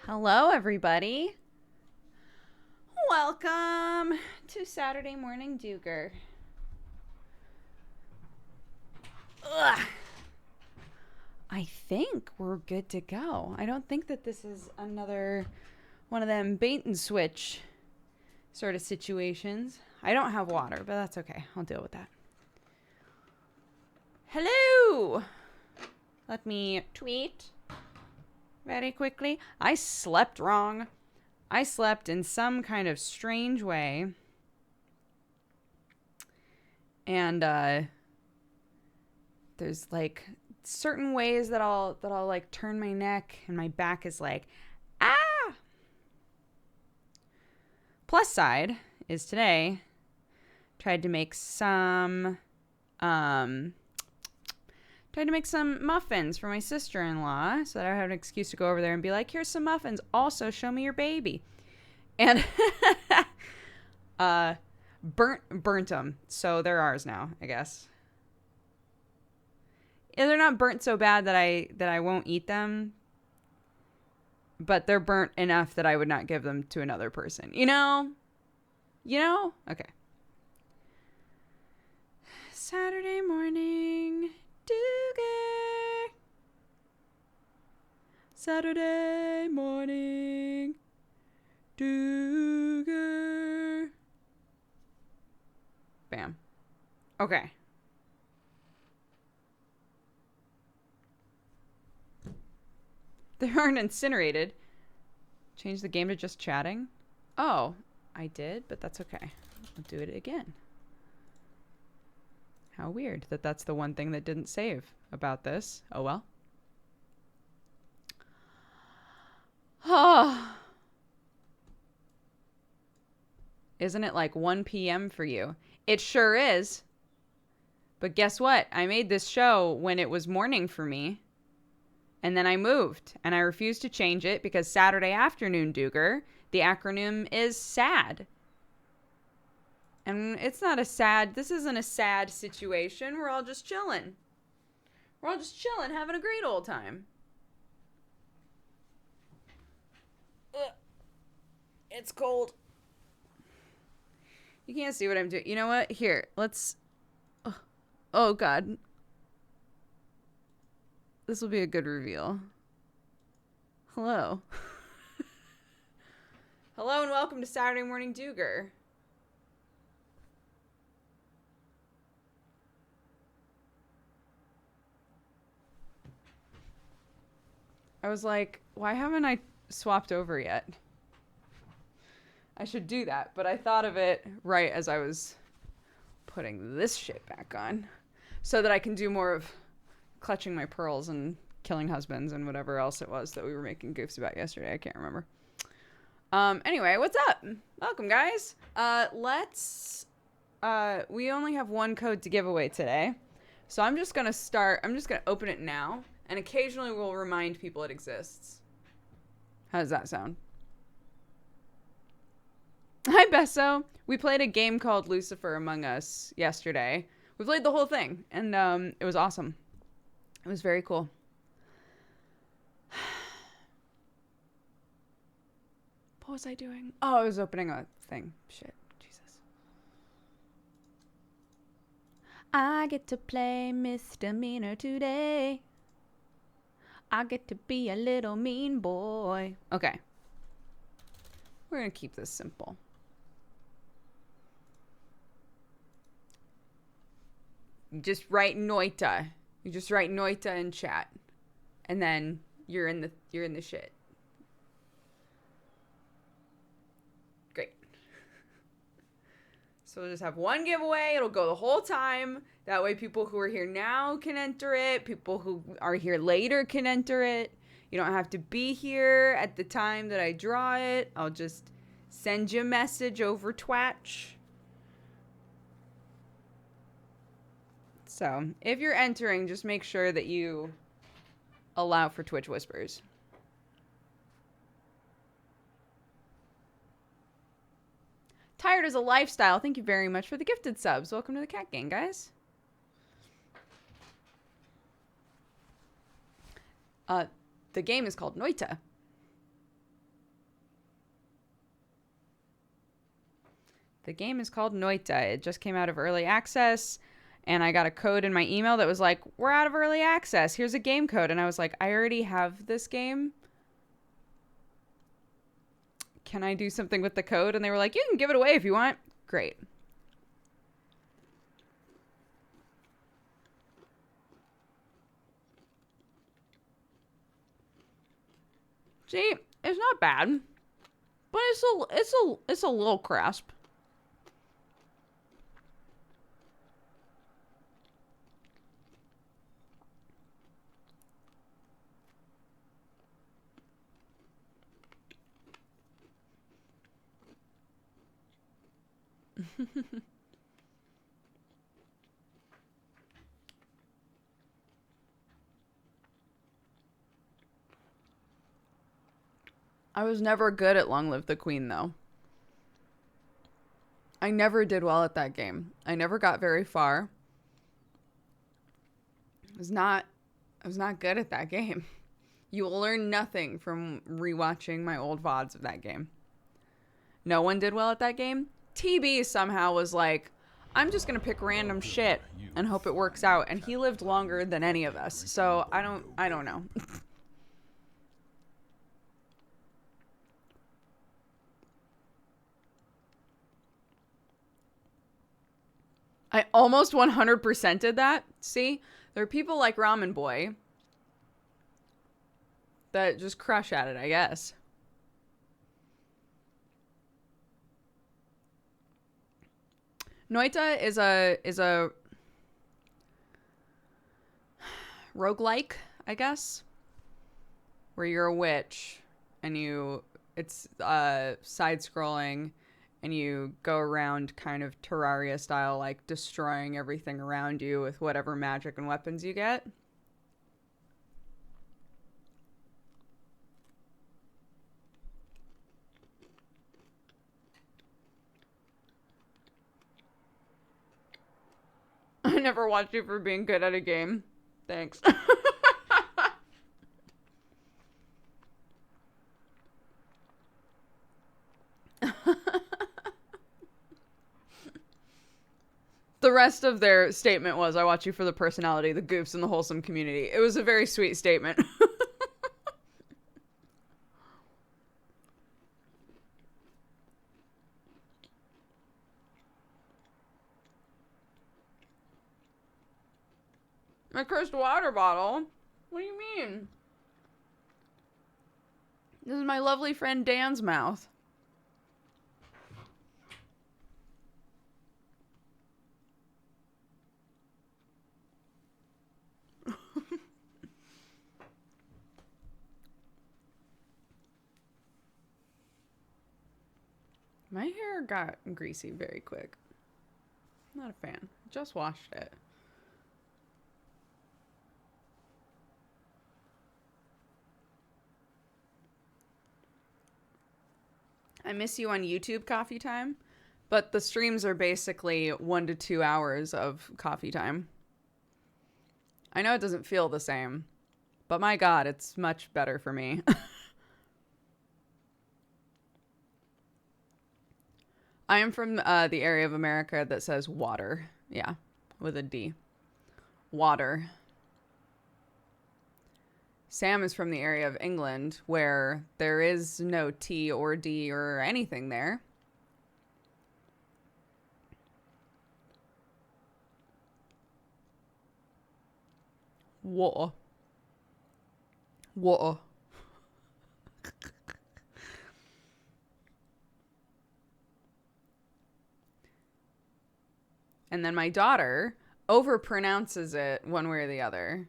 Hello, everybody. Welcome to Saturday Morning DOOGER. Ugh. I think we're good to go. I don't think that this is another one of them bait and switch sort of situations. I don't have water, but that's okay. I'll deal with that. Hello. Let me tweet very quickly. I slept wrong. I slept in some kind of strange way. And there's like certain ways that I'll like turn my neck and my back is like, ah. Plus side is today tried to make some muffins for my sister-in-law so that I have an excuse to go over there and be like, here's some muffins. Also, show me your baby. And burnt them. So they're ours now, I guess. Yeah, they're not burnt so bad that I won't eat them. But they're burnt enough that I would not give them to another person. You know? Okay. Saturday morning. DOOGER. Saturday morning. DOOGER. Bam. Okay. They aren't incinerated. Change the game to just chatting. Oh, I did, but that's okay. I'll do it again. How weird that that's the one thing that didn't save about this. Oh well. Oh. Isn't it like 1 p.m. for you? It sure is. But guess what? I made this show when it was morning for me. And then I moved. And I refused to change it because Saturday afternoon DOOGER, the acronym is SAD. And it's not this isn't a sad situation. We're all just chilling. We're all just chilling, having a great old time. Ugh. It's cold. You can't see what I'm doing. You know what? Here, let's... Oh, God. This will be a good reveal. Hello. Hello and welcome to Saturday Morning DOOGER. I was like, why haven't I swapped over yet? I should do that, but I thought of it right as I was putting this shit back on so that I can do more of clutching my pearls and killing husbands and whatever else it was that we were making goofs about yesterday. I can't remember. Anyway, what's up? Welcome, guys. We only have one code to give away today. So I'm just going to open it now. And occasionally we'll remind people it exists. How does that sound? Hi, Besso. We played a game called Lucifer Among Us yesterday. We played the whole thing, and it was awesome. It was very cool. What was I doing? Oh, I was opening a thing. Shit. Jesus. I get to play misdemeanor today. I get to be a little mean boy. Okay. We're going to keep this simple. You just write Noita. You just write Noita in chat. And then you're in the shit. Great. So we'll just have one giveaway. It'll go the whole time. That way people who are here now can enter it. People who are here later can enter it. You don't have to be here at the time that I draw it. I'll just send you a message over Twitch. So, if you're entering, just make sure that you allow for Twitch whispers. Tired as a lifestyle. Thank you very much for the gifted subs. Welcome to the Cat Gang, guys. The game is called Noita. The game is called Noita. It just came out of early access, and I got a code in my email that was like, we're out of early access. Here's a game code. And I was like, I already have this game. Can I do something with the code? And they were like, you can give it away if you want. Great. See, it's not bad, but it's a little crisp. I was never good at Long Live the Queen, though. I never did well at that game. I never got very far. I was not good at that game. You will learn nothing from rewatching my old VODs of that game. No one did well at that game. TB somehow was like, I'm just going to pick random shit and hope it works out. And he lived longer than any of us. So I don't know. I almost 100%ed that. See? There are people like Ramen Boy that just crush at it, I guess. Noita is a roguelike, I guess, where you're a witch and it's side scrolling and you go around kind of Terraria style, like destroying everything around you with whatever magic and weapons you get. I never watched you for being good at a game. Thanks. The rest of their statement was, I watch you for the personality, the goofs, and the wholesome community. It was a very sweet statement. My cursed water bottle? What do you mean? This is my lovely friend Dan's mouth. My hair got greasy very quick. Not a fan. Just washed it. I miss you on YouTube coffee time, but the streams are basically 1 to 2 hours of coffee time. I know it doesn't feel the same, but my God, it's much better for me. I am from the area of America that says water. Yeah, with a D. Water. Sam is from the area of England where there is no T or D or anything there. Water. Water. And then my daughter overpronounces it one way or the other.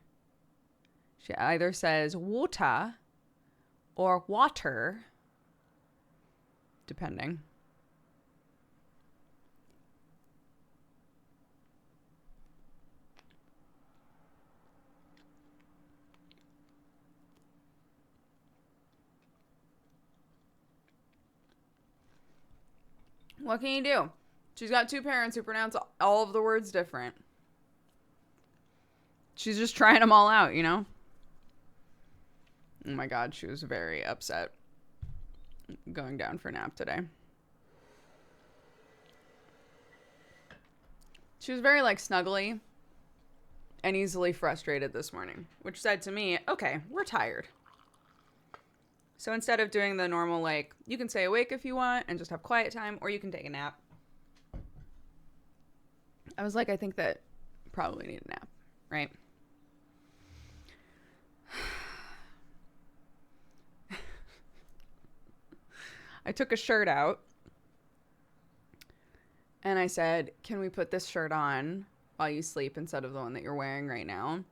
She either says water or water, depending. What can you do? She's got two parents who pronounce all of the words different. She's just trying them all out, you know? Oh my God, she was very upset going down for a nap today. She was very like snuggly and easily frustrated this morning, which said to me, okay, we're tired. So instead of doing the normal, like, you can stay awake if you want and just have quiet time, or you can take a nap, I was like, I think that probably need a nap, right? I took a shirt out and I said, can we put this shirt on while you sleep instead of the one that you're wearing right now?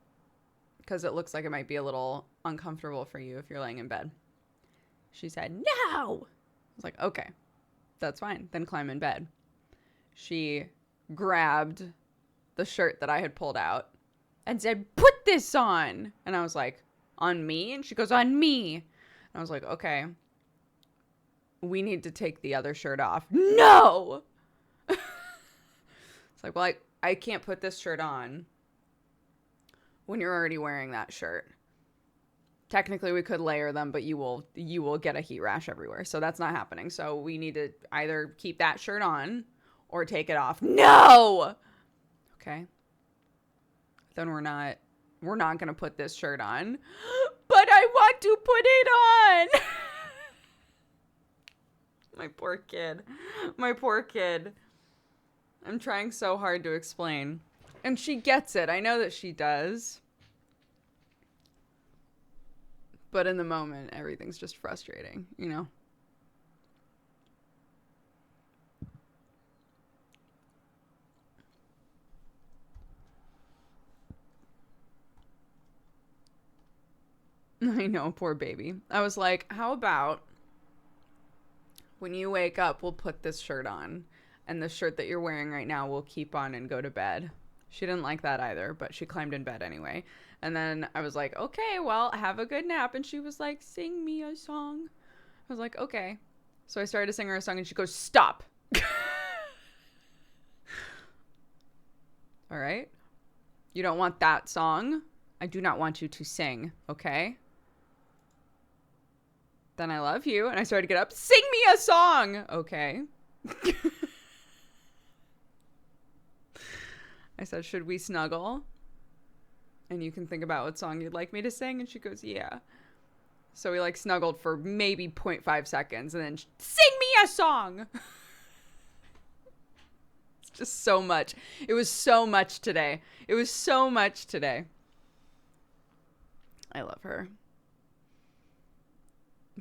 Because it looks like it might be a little uncomfortable for you if you're laying in bed. She said, no. I was like, okay, that's fine. Then climb in bed. She grabbed the shirt that I had pulled out and said, put this on. And I was like, on me? And she goes, on me. And I was like, okay, we need to take the other shirt off. No. It's like, well, I can't put this shirt on when you're already wearing that shirt. Technically, we could layer them, but you will get a heat rash everywhere. So that's not happening. So we need to either keep that shirt on or take it off. No! Okay. Then we're not going to put this shirt on. But I want to put it on! My poor kid. My poor kid. I'm trying so hard to explain. And she gets it. I know that she does. But in the moment, everything's just frustrating, you know? I know, poor baby. I was like, how about when you wake up, we'll put this shirt on. And the shirt that you're wearing right now, we'll keep on and go to bed. She didn't like that either, but she climbed in bed anyway. And then I was like, okay, well, have a good nap. And she was like, sing me a song. I was like, okay. So I started to sing her a song and she goes, stop. All right. You don't want that song. I do not want you to sing. Okay. Then I love you. And I started to get up. Sing me a song. Okay. I said, should we snuggle? And you can think about what song you'd like me to sing. And she goes, yeah. So we like snuggled for maybe 0.5 seconds and then sing me a song. It's just so much. It was so much today. It was so much today. I love her.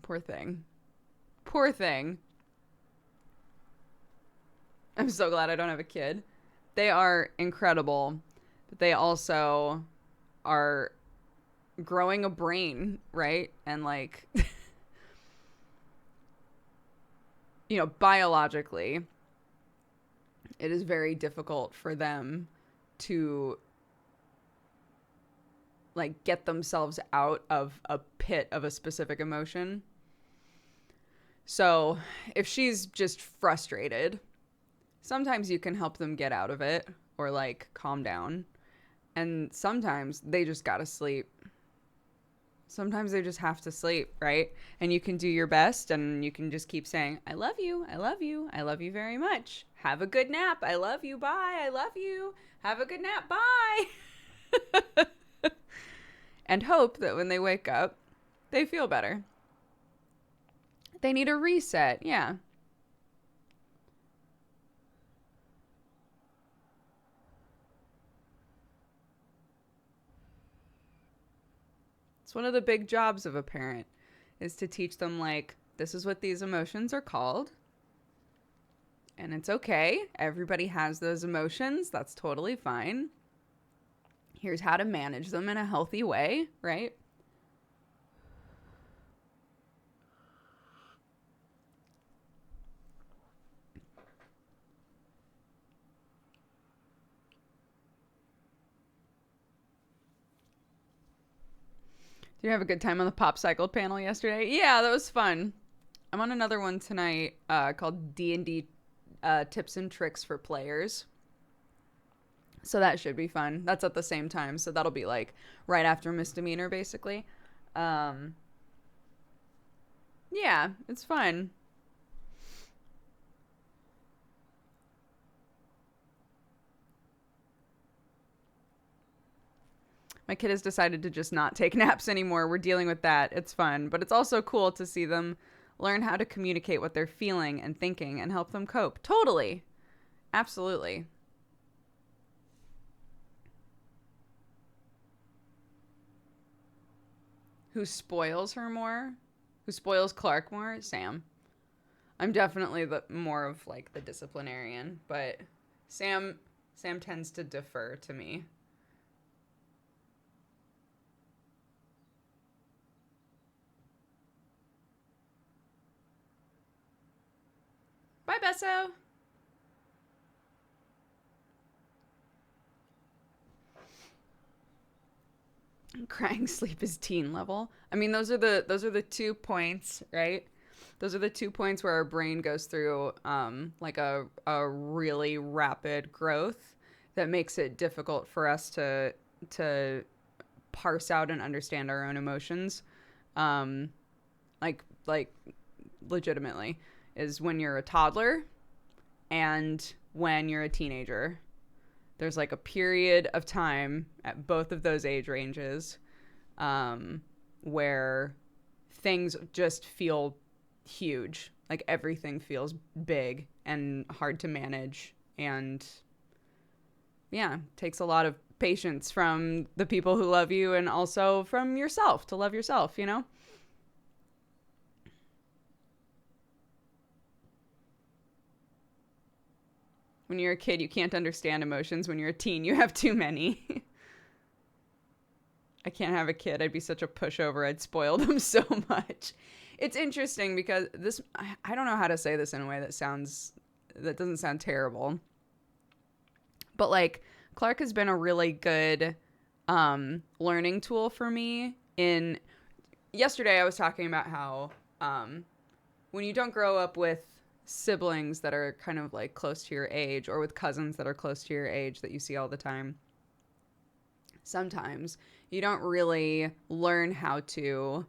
Poor thing. Poor thing. I'm so glad I don't have a kid. They are incredible, but they also are growing a brain, right? And like, you know, biologically, it is very difficult for them to like get themselves out of a pit of a specific emotion. So if she's just frustrated, sometimes you can help them get out of it or like calm down. And sometimes they just gotta sleep. Sometimes they just have to sleep, right? And you can do your best and you can just keep saying, I love you. I love you. I love you very much. Have a good nap. I love you. Bye. I love you. Have a good nap. Bye. And hope that when they wake up, they feel better. They need a reset. Yeah. It's one of the big jobs of a parent is to teach them, like, this is what these emotions are called. And it's okay. Everybody has those emotions. That's totally fine. Here's how to manage them in a healthy way, right? Did you have a good time on the Pop Cycle panel yesterday? Yeah, that was fun. I'm on another one tonight called D&D Tips and Tricks for Players. So that should be fun. That's at the same time. So that'll be like right after Misdemeanor, basically. Yeah, it's fun. My kid has decided to just not take naps anymore. We're dealing with that. It's fun, but it's also cool to see them learn how to communicate what they're feeling and thinking and help them cope. Totally. Absolutely. Who spoils her more? Who spoils Clark more? Sam. I'm definitely the more of like the disciplinarian, but Sam tends to defer to me. Bye, Besso. Crying sleep is teen level. I mean, those are the 2 points, right? Those are the 2 points where our brain goes through like a really rapid growth that makes it difficult for us to parse out and understand our own emotions. Like legitimately is when you're a toddler and when you're a teenager. There's like a period of time at both of those age ranges where things just feel huge. Like everything feels big and hard to manage. And yeah, takes a lot of patience from the people who love you and also from yourself to love yourself, you know? When you're a kid, you can't understand emotions. When you're a teen, you have too many. I can't have a kid. I'd be such a pushover. I'd spoil them so much. It's interesting because this, I don't know how to say this in a way that doesn't sound terrible. But like Clark has been a really good learning tool for me. Yesterday I was talking about how when you don't grow up with siblings that are kind of like close to your age or with cousins that are close to your age that you see all the time, sometimes you don't really learn how to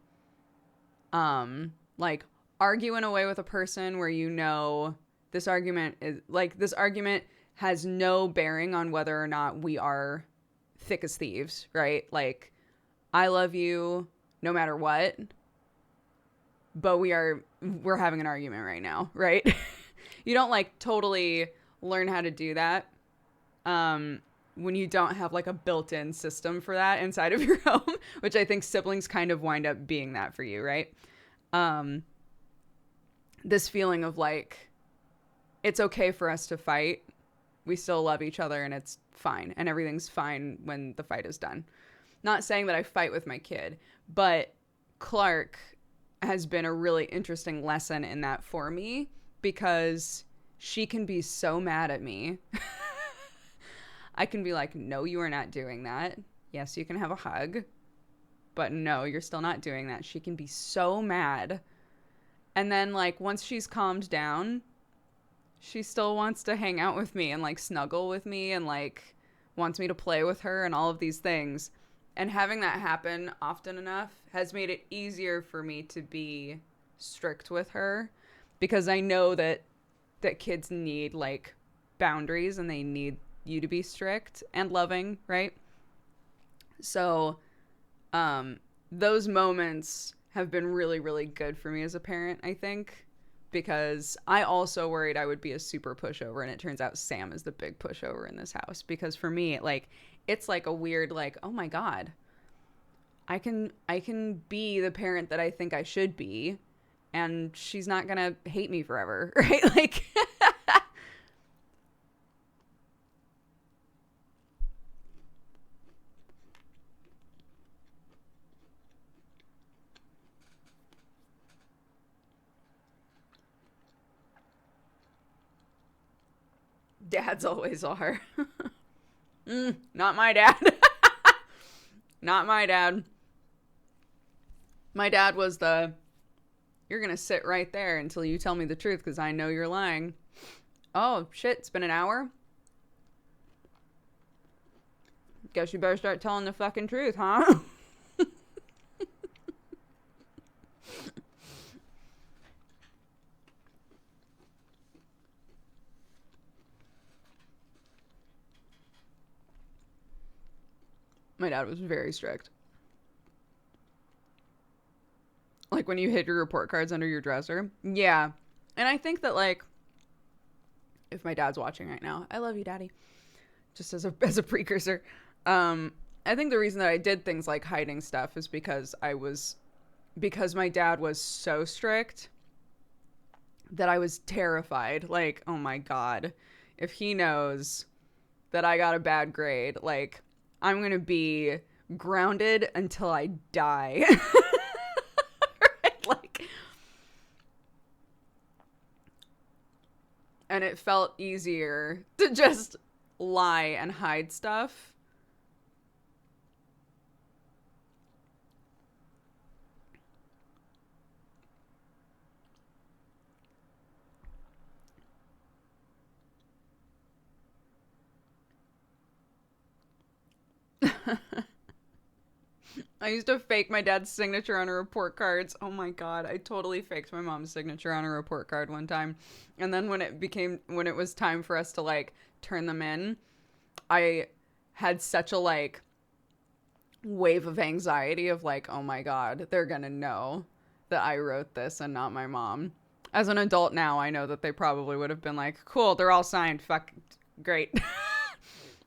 like argue in a way with a person where you know this argument has no bearing on whether or not we are thick as thieves, right? Like, I love you no matter what, but we're having an argument right now, right? You don't like totally learn how to do that when you don't have like a built-in system for that inside of your home, which I think siblings kind of wind up being that for you, right? This feeling of like, it's okay for us to fight. We still love each other and it's fine. And everything's fine when the fight is done. Not saying that I fight with my kid, but Clark has been a really interesting lesson in that for me because she can be so mad at me. I can be like, no, you are not doing that. Yes, you can have a hug, but no, you're still not doing that. She can be so mad. And then like once she's calmed down, she still wants to hang out with me and like snuggle with me and like wants me to play with her and all of these things. And having that happen often enough has made it easier for me to be strict with her because I know that kids need like boundaries and they need you to be strict and loving, right? So those moments have been really, really good for me as a parent, I think, because I also worried I would be a super pushover, and it turns out Sam is the big pushover in this house. Because for me, like, it's like a weird, like, oh my God, I can be the parent that I think I should be, and she's not gonna hate me forever, right? Like, dads always are. Not my dad. Not my dad. My dad was you're gonna sit right there until you tell me the truth because I know you're lying. Oh, shit, it's been an hour? Guess you better start telling the fucking truth, huh? My dad was very strict. Like when you hid your report cards under your dresser. Yeah. And I think that, like, if my dad's watching right now, I love you, Daddy. Just as a precursor. I think the reason that I did things like hiding stuff is because my dad was so strict that I was terrified. Like, oh my God, if he knows that I got a bad grade, like, I'm going to be grounded until I die. Right? Like, and it felt easier to just lie and hide stuff. I used to fake my dad's signature on her report cards. Oh my God. I totally faked my mom's signature on a report card one time. And then when it was time for us to, like, turn them in, I had such a, like, wave of anxiety of, like, oh my God, they're gonna know that I wrote this and not my mom. As an adult now, I know that they probably would have been like, cool, they're all signed. Fuck, great.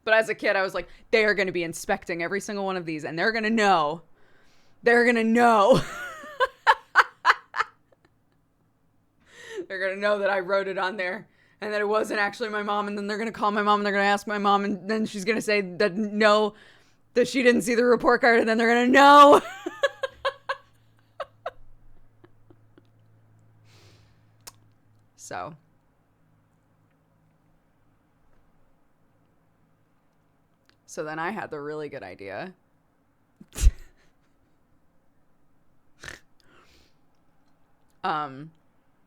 But as a kid, I was like, they are going to be inspecting every single one of these, and they're going to know. They're going to know. They're going to know that I wrote it on there, and that it wasn't actually my mom, and then they're going to call my mom, and they're going to ask my mom, and then she's going to say that no, that she didn't see the report card, and then they're going to know. So then I had the really good idea.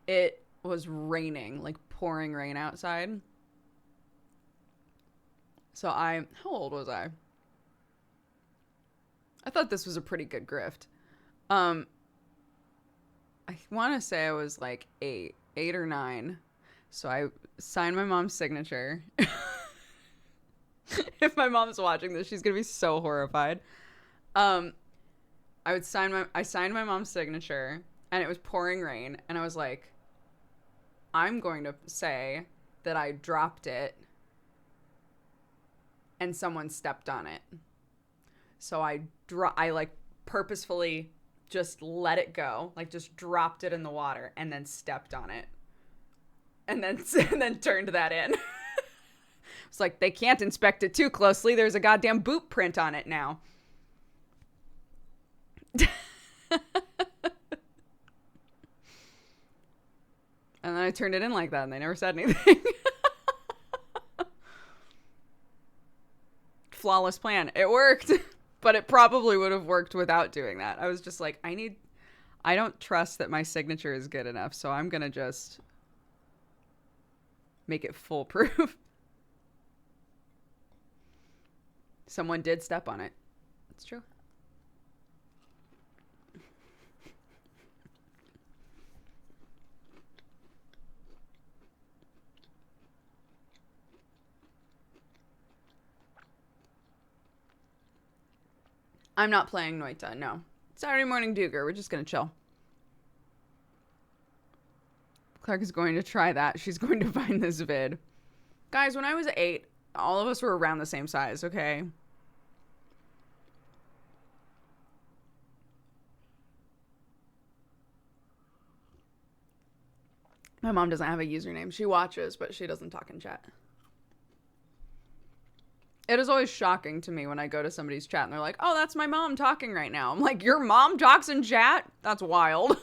It was raining, like pouring rain outside. So how old was I? I thought this was a pretty good grift. I want to say I was like 8 or 9. So I signed my mom's signature. If my mom's watching this, she's gonna be so horrified. I signed my mom's signature, and it was pouring rain, and I was like, I'm going to say that I dropped it and someone stepped on it. So I like purposefully just let it go, like just dropped it in the water and then stepped on it. And then turned that in. It's like, they can't inspect it too closely. There's a goddamn boot print on it now. And then I turned it in like that, and they never said anything. Flawless plan. It worked. But it probably would have worked without doing that. I was just like, I don't trust that my signature is good enough, so I'm going to just make it foolproof. Someone did step on it. It's true. I'm not playing Noita, no. Saturday morning DOOGER. We're just going to chill. Clark is going to try that. She's going to find this vid. Guys, when I was 8, all of us were around the same size, okay? My mom doesn't have a username. She watches, but she doesn't talk in chat. It is always shocking to me when I go to somebody's chat and they're like, oh, that's my mom talking right now. I'm like, your mom talks in chat? That's wild.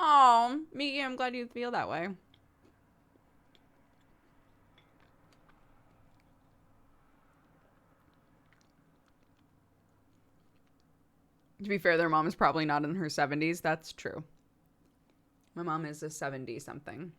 Oh, Miki, I'm glad you feel that way. To be fair, their mom is probably not in her 70s. That's true. My mom is a 70-something.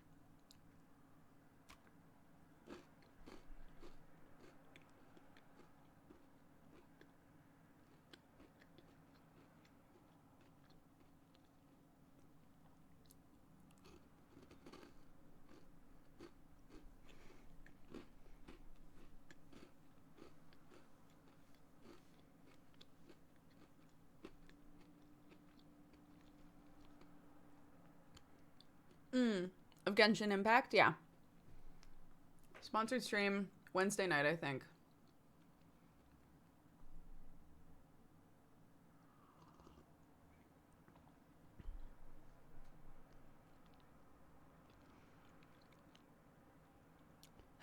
Genshin Impact, yeah. Sponsored stream Wednesday night, I think.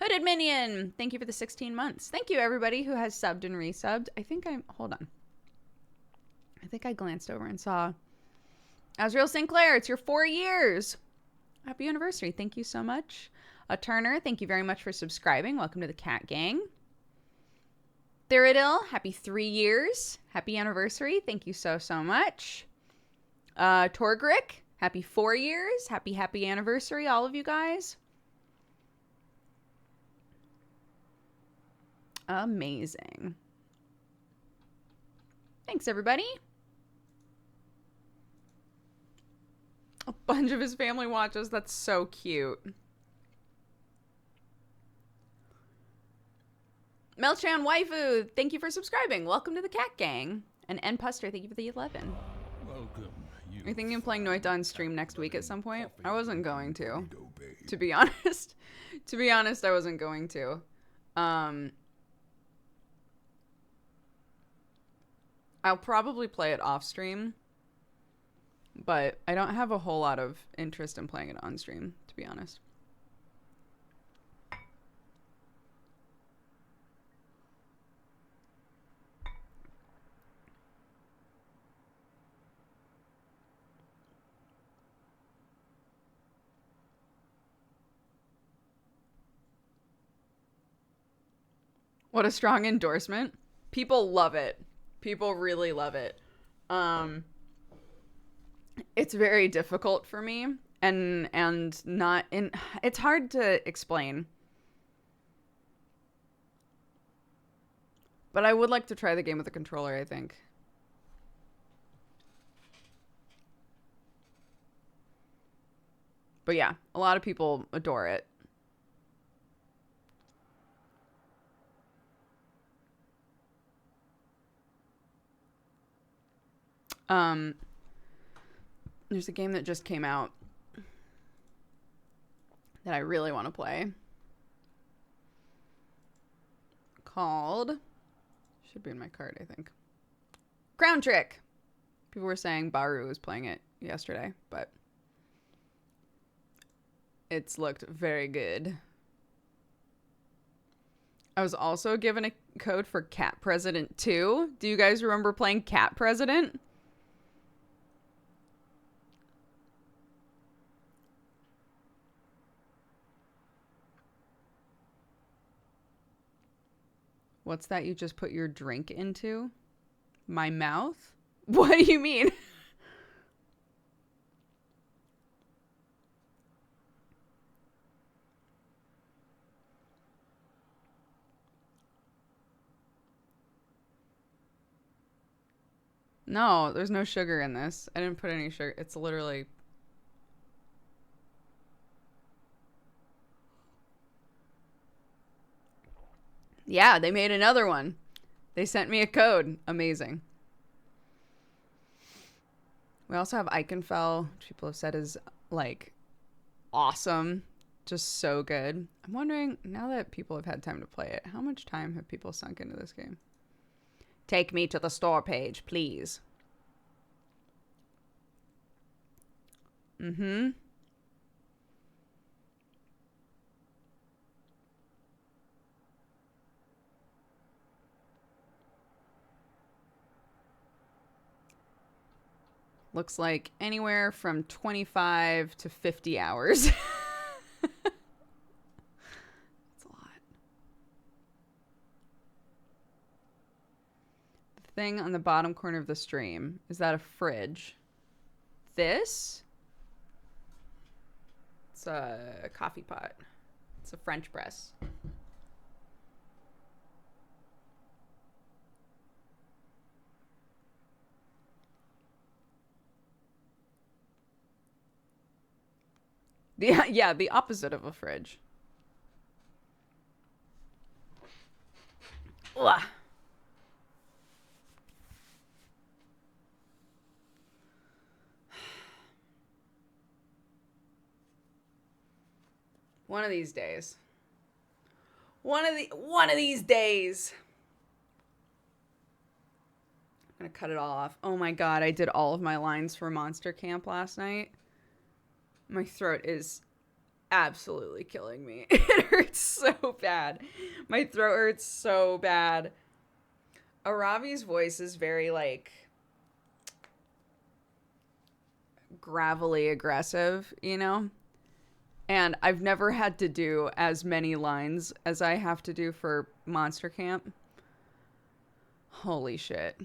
Hooded Minion, thank you for the 16 months. Thank you, everybody who has subbed and resubbed. Hold on. I think I glanced over and saw Azriel Sinclair, it's your 4 years. Happy anniversary. Thank you so much. Turner, thank you very much for subscribing. Welcome to the Cat Gang. Theridil, happy 3 years. Happy anniversary. Thank you so, so much. Torgrick, happy 4 years. Happy anniversary, all of you guys. Amazing. Thanks, everybody. A bunch of his family watches. That's so cute. Melchan Waifu, thank you for subscribing. Welcome to the Cat Gang. And N Puster, thank you for the 11. Welcome. Are you thinking of playing Noita on stream next week at some point? I wasn't going to be honest. To be honest, I wasn't going to. I'll probably play it off stream, but I don't have a whole lot of interest in playing it on stream, to be honest. What a strong endorsement. People love it. People really love it. It's very difficult for me and not in it's hard to explain. But I would like to try the game with a controller, I think. But yeah, a lot of people adore it. There's a game that just came out that I really want to play. Called, should be in my card, I think. Crown Trick. People were saying Baru was playing it yesterday, but it's looked very good. I was also given a code for Cat President 2. Do you guys remember playing Cat President? What's that you just put your drink into? My mouth? What do you mean? No, there's no sugar in this. I didn't put any sugar. It's literally... Yeah, they made another one. They sent me a code. Amazing. We also have Eichenfell, which people have said is, like, awesome. Just so good. I'm wondering, now that people have had time to play it, how much time have people sunk into this game? Take me to the store page, please. Mm-hmm. Looks like anywhere from 25 to 50 hours. That's a lot. The thing on the bottom corner of the stream, is that a fridge? This? It's a coffee pot. It's a French press. Yeah, the opposite of a fridge. Ugh. One of these days. One of these days. I'm gonna cut it all off. Oh my god, I did all of my lines for Monster Camp last night. My throat is absolutely killing me. It hurts so bad. My throat hurts so bad. Aravi's voice is very, like, gravelly aggressive, you know? And I've never had to do as many lines as I have to do for Monster Camp. Holy shit.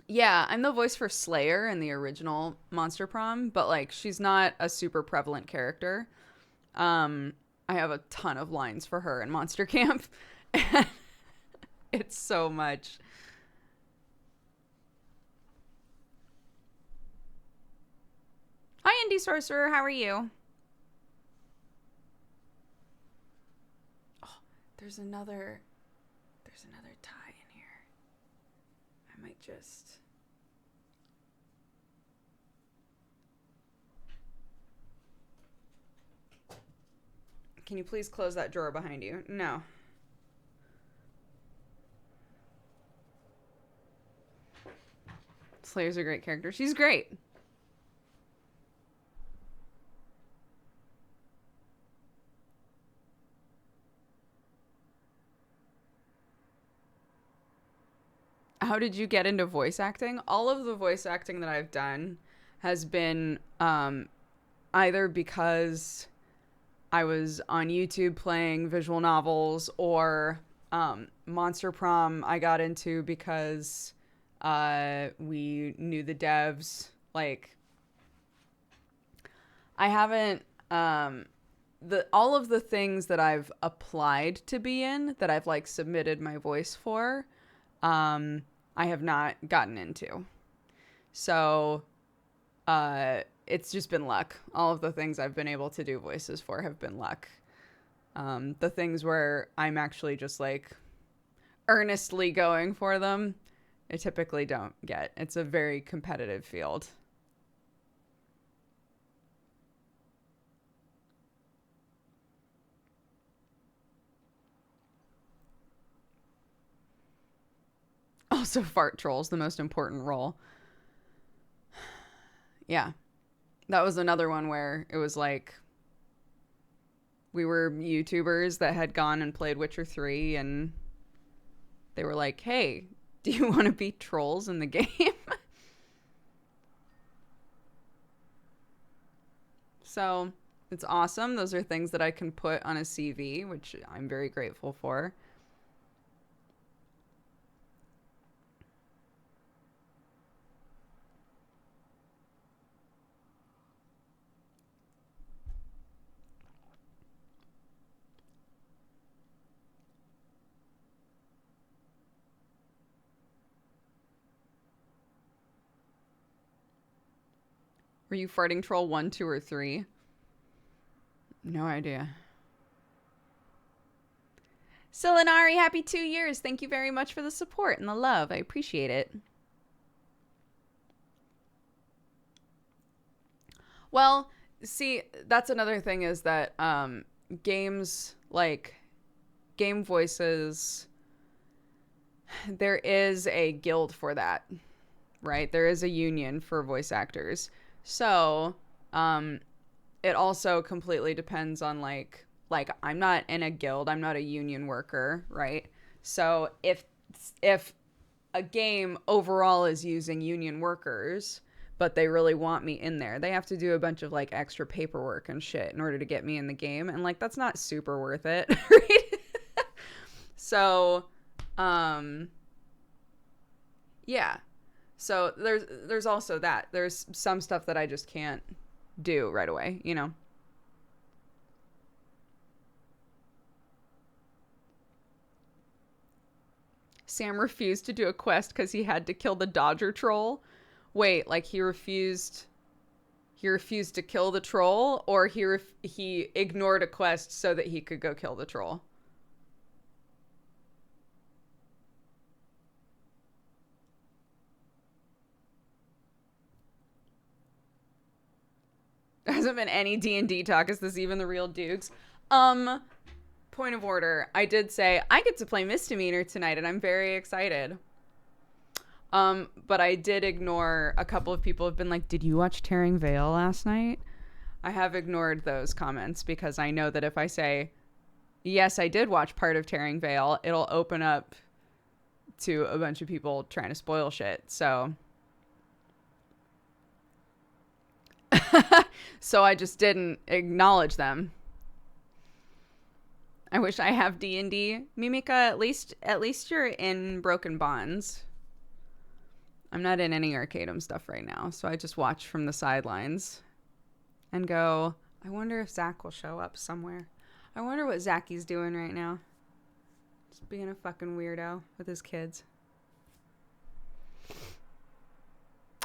Yeah, I'm the voice for Slayer in the original Monster Prom, but, like, she's not a super prevalent character. I have a ton of lines for her in Monster Camp. And it's so much. Hi, Indie Sorcerer. How are you? Oh, there's another tie in here. I might just... Can you please close that drawer behind you? No. Slayer's a great character. She's great. How did you get into voice acting? All of the voice acting that I've done has been either because I was on YouTube playing visual novels, or Monster Prom I got into because we knew the devs. Like, I haven't all of the things that I've applied to be in, that I've, like, submitted my voice for, I have not gotten into. So it's just been luck. All of the things I've been able to do voices for have been luck. The things where I'm actually just, like, earnestly going for them, I typically don't get. It's a very competitive field. Also, fart troll's the most important role. Yeah. That was another one where it was like, we were YouTubers that had gone and played Witcher 3, and they were like, hey, do you want to be trolls in the game? So it's awesome. Those are things that I can put on a CV, which I'm very grateful for. Were you farting troll 1, 2, or 3? No idea. Silenari, happy 2 years. Thank you very much for the support and the love. I appreciate it. Well, see, that's another thing, is that games, like game voices, there is a guild for that, right? There is a union for voice actors. So it also completely depends on, like I'm not in a guild, I'm not a union worker, right? So if a game overall is using union workers, but they really want me in there, they have to do a bunch of, like, extra paperwork and shit in order to get me in the game, and, like, that's not super worth it, right? So yeah. So there's also that. There's some stuff that I just can't do right away, you know? Sam refused to do a quest because he had to kill the Dodger troll. Wait, like he refused to kill the troll, or he ignored a quest so that he could go kill the troll? There hasn't been any D&D talk. Is this even the real Dukes? Point of order. I did say I get to play Misdemeanor tonight, and I'm very excited. But I did ignore a couple of people have been like, did you watch Tearing Veil last night? I have ignored those comments because I know that if I say, yes, I did watch part of Tearing Veil, it'll open up to a bunch of people trying to spoil shit. So so I just didn't acknowledge them. I wish I have D&D. Mimika, at least you're in Broken Bonds. I'm not in any Arcadum stuff right now, so I just watch from the sidelines and go, I wonder if Zach will show up somewhere. I wonder what Zachy's doing right now. Just being a fucking weirdo with his kids.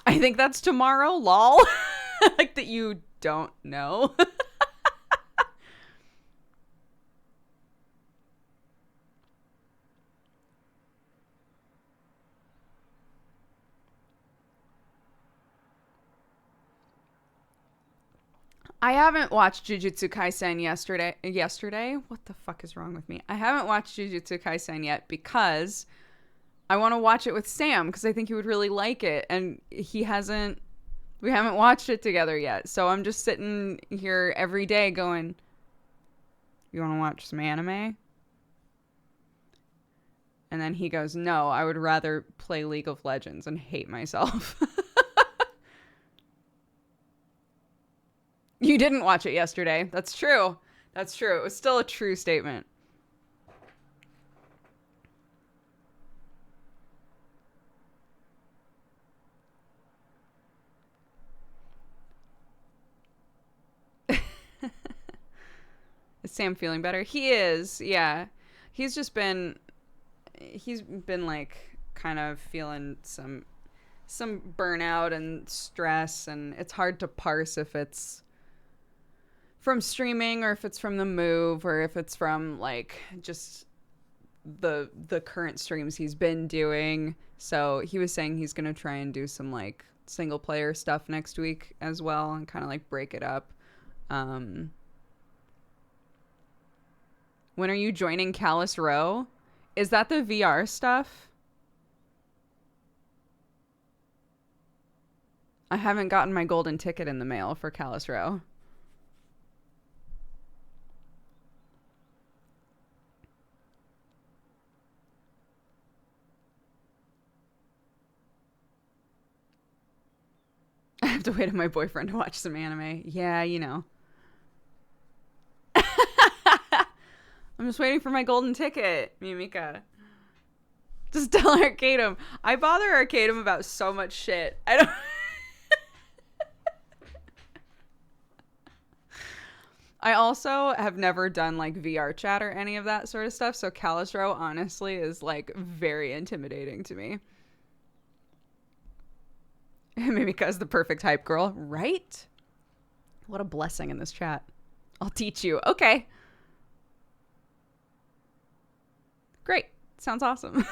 I think that's tomorrow, lol. Like that you don't know. I haven't watched Jujutsu Kaisen yesterday. What the fuck is wrong with me? I haven't watched Jujutsu Kaisen yet because I want to watch it with Sam because I think he would really like it. And we haven't watched it together yet. So I'm just sitting here every day going, you want to watch some anime? And then he goes, no, I would rather play League of Legends and hate myself. You didn't watch it yesterday. That's true. That's true. It was still a true statement. Is Sam feeling better? He is. Yeah. He's been like kind of feeling some burnout and stress, and it's hard to parse if it's from streaming or if it's from the move or if it's from like just the current streams he's been doing. So he was saying he's going to try and do some like single player stuff next week as well and kind of like break it up. When are you joining Callus Row? Is that the VR stuff? I haven't gotten my golden ticket in the mail for Callus Row. I have to wait on my boyfriend to watch some anime. Yeah, you know. I'm just waiting for my golden ticket, Mimika. Just tell Arcadum. I bother Arcadum about so much shit. I don't... I also have never done like VR chat or any of that sort of stuff. So Callus Row honestly is like very intimidating to me. Mimika's the perfect hype girl, right? What a blessing in this chat. I'll teach you. Okay. Great. Sounds awesome.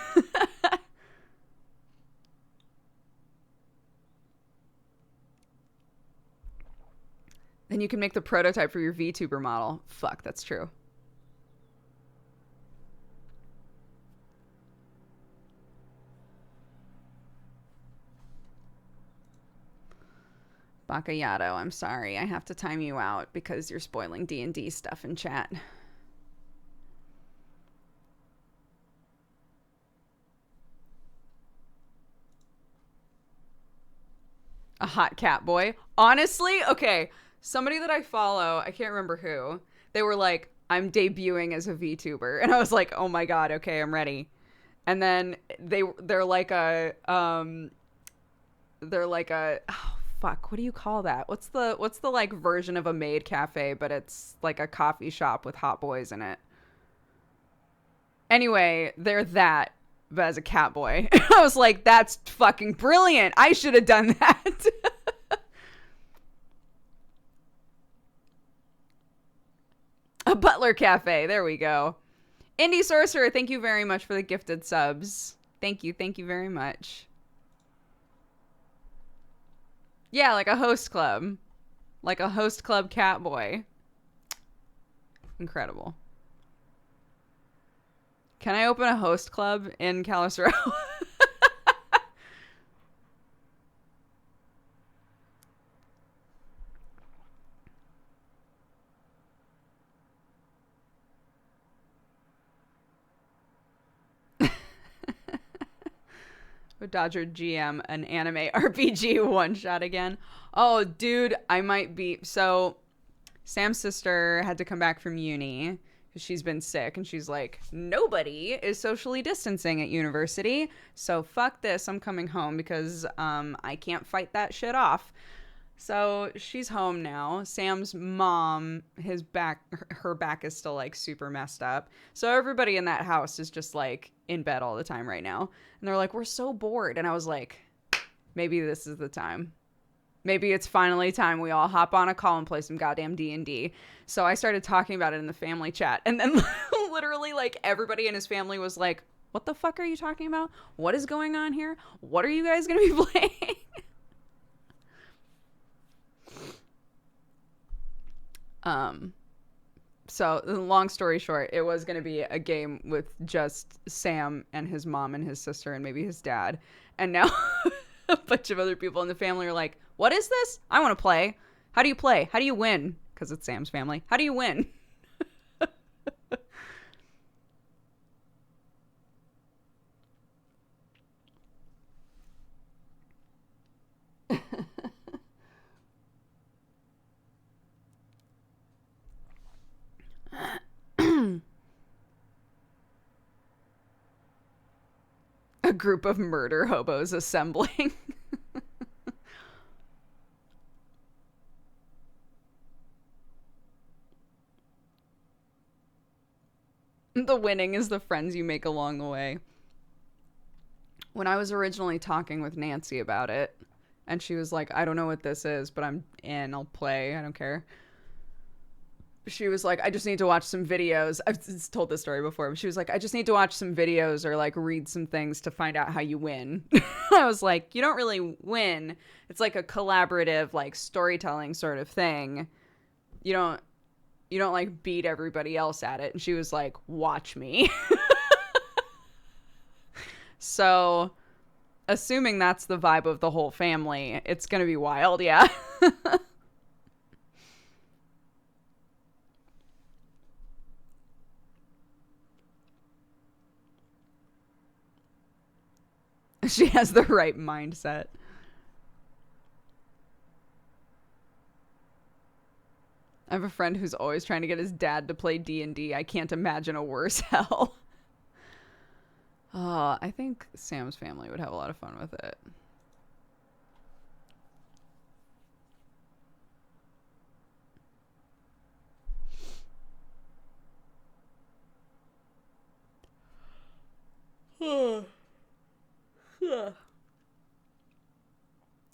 Then you can make the prototype for your VTuber model. Fuck, that's true. Bacallado, I'm sorry. I have to time you out because you're spoiling D&D stuff in chat. A hot cat boy. Honestly, okay. Somebody that I follow, I can't remember who, they were like, I'm debuting as a VTuber. And I was like, oh my God, okay, I'm ready. And then they're like a, oh, fuck, what do you call that? What's the like version of a maid cafe, but it's like a coffee shop with hot boys in it. Anyway, they're that, but as a cat boy. I was like, that's fucking brilliant. I should have done that. A butler cafe. There we go. Indie Sorcerer, thank you very much for the gifted subs. Thank you very much. Yeah, like a host club. Like a host club cat boy. Incredible. Can I open a host club in Kalis Row? Dodger GM an anime RPG one shot again. Oh, dude, I might be. So, Sam's sister had to come back from uni because she's been sick, and she's like, nobody is socially distancing at university, so fuck this. I'm coming home because I can't fight that shit off. So she's home now. Sam's mom, her back is still like super messed up. So everybody in that house is just like in bed all the time right now. And they're like, we're so bored. And I was like, maybe this is the time. Maybe it's finally time we all hop on a call and play some goddamn D&D. So I started talking about it in the family chat. And then literally like everybody in his family was like, what the fuck are you talking about? What is going on here? What are you guys going to be playing? So long story short, it was going to be a game with just Sam and his mom and his sister and maybe his dad. And now a bunch of other people in the family are like, what is this? I want to play. How do you play? How do you win? Because it's Sam's family. How do you win? A group of murder hobos assembling. The winning is the friends you make along the way. When I was originally talking with Nancy about it, and she was like, I don't know what this is, but I'm in. I'll play. I don't care. She was like, I just need to watch some videos. I've told this story before, but she was like, I just need to watch some videos or like read some things to find out how you win. I was like, you don't really win. It's like a collaborative, like storytelling sort of thing. You don't like beat everybody else at it. And she was like, watch me. So assuming that's the vibe of the whole family, it's going to be wild. Yeah. She has the right mindset. I have a friend who's always trying to get his dad to play D&D. I can't imagine a worse hell. I think Sam's family would have a lot of fun with it.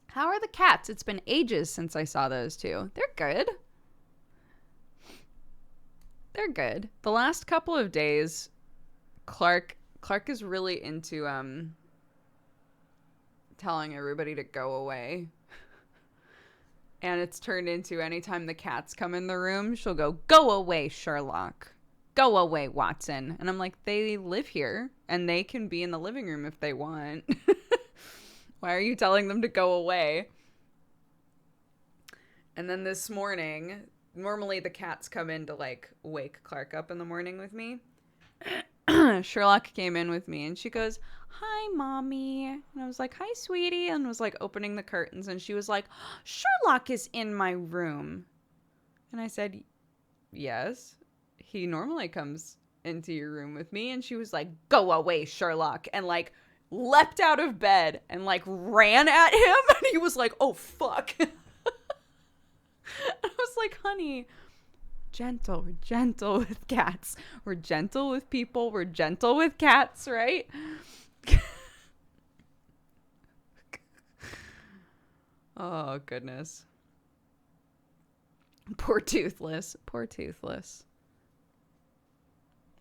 How are the cats? It's been ages since I saw those two. They're good. They're good. The last couple of days, Clark is really into telling everybody to go away. And it's turned into anytime the cats come in the room, she'll go away, Sherlock. Go away, Watson. And I'm like, they live here and they can be in the living room if they want. Why are you telling them to go away? And then this morning, normally the cats come in to like wake Clark up in the morning with me. Sherlock came in with me and she goes, hi, mommy. And I was like, hi, sweetie. And was like opening the curtains and she was like, Sherlock is in my room. And I said, yes, he normally comes into your room with me. And she was like, go away, Sherlock. And like leapt out of bed and like ran at him. And he was like, oh, fuck. I was like, honey, gentle. We're gentle with cats. We're gentle with people. We're gentle with cats, right? Oh, goodness. Poor Toothless. Poor Toothless.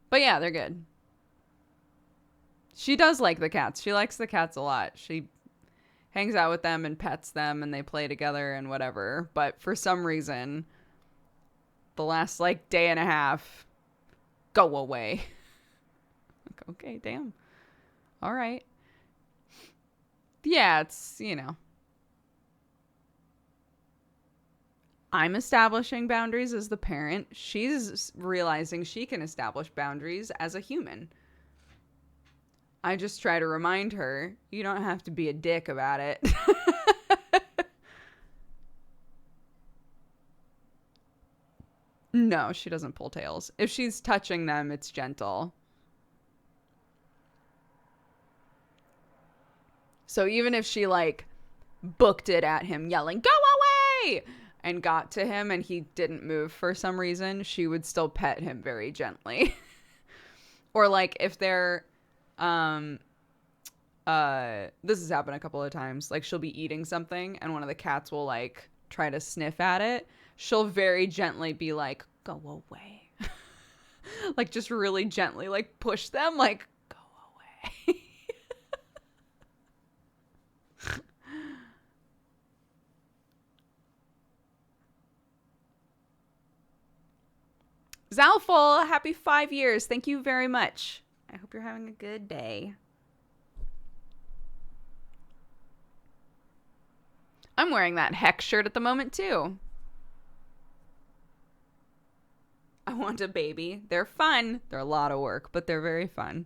But yeah, they're good. She does like the cats. She likes the cats a lot. She hangs out with them and pets them and they play together and whatever. But for some reason, the last like day and a half, go away. Like, okay, damn. All right. Yeah, it's, you know. I'm establishing boundaries as the parent. She's realizing she can establish boundaries as a human. I just try to remind her, you don't have to be a dick about it. No, she doesn't pull tails. If she's touching them, it's gentle. So even if she like booked it at him yelling, "Go away!" and got to him and he didn't move for some reason, she would still pet him very gently. Or like if they're this has happened a couple of times. Like she'll be eating something and one of the cats will like try to sniff at it. She'll very gently be like, "Go away." Like just really gently like push them like, "Go away." Zalful, happy 5 years. Thank you very much. I hope you're having a good day. I'm wearing that Hex shirt at the moment, too. I want a baby. They're fun. They're a lot of work, but they're very fun.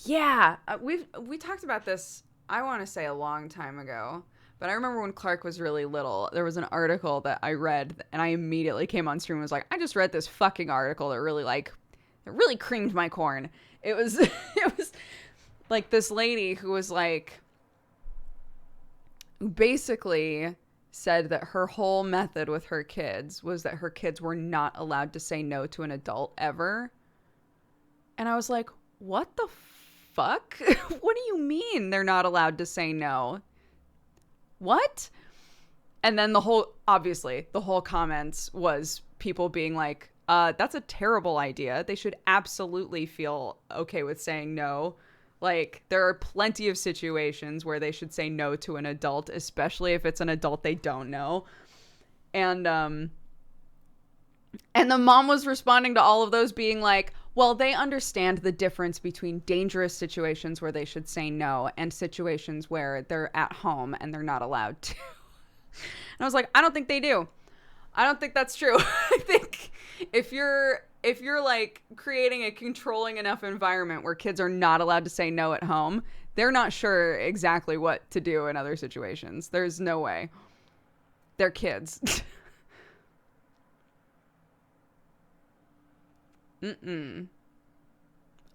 Yeah, we talked about this, I want to say a long time ago, but I remember when Clark was really little, there was an article that I read and I immediately came on stream and was like, I just read this fucking article that really creamed my corn. It was it was like this lady who was like basically said that her whole method with her kids was that her kids were not allowed to say no to an adult ever. And I was like, what the fuck? What do you mean they're not allowed to say no? What? And then the whole comments was people being like, that's a terrible idea. They should absolutely feel okay with saying no. Like, there are plenty of situations where they should say no to an adult, especially if it's an adult they don't know. And the mom was responding to all of those being like, well, they understand the difference between dangerous situations where they should say no and situations where they're at home and they're not allowed to. And I was like, I don't think they do. I don't think that's true. I think if you're like creating a controlling enough environment where kids are not allowed to say no at home, they're not sure exactly what to do in other situations. There's no way. They're kids.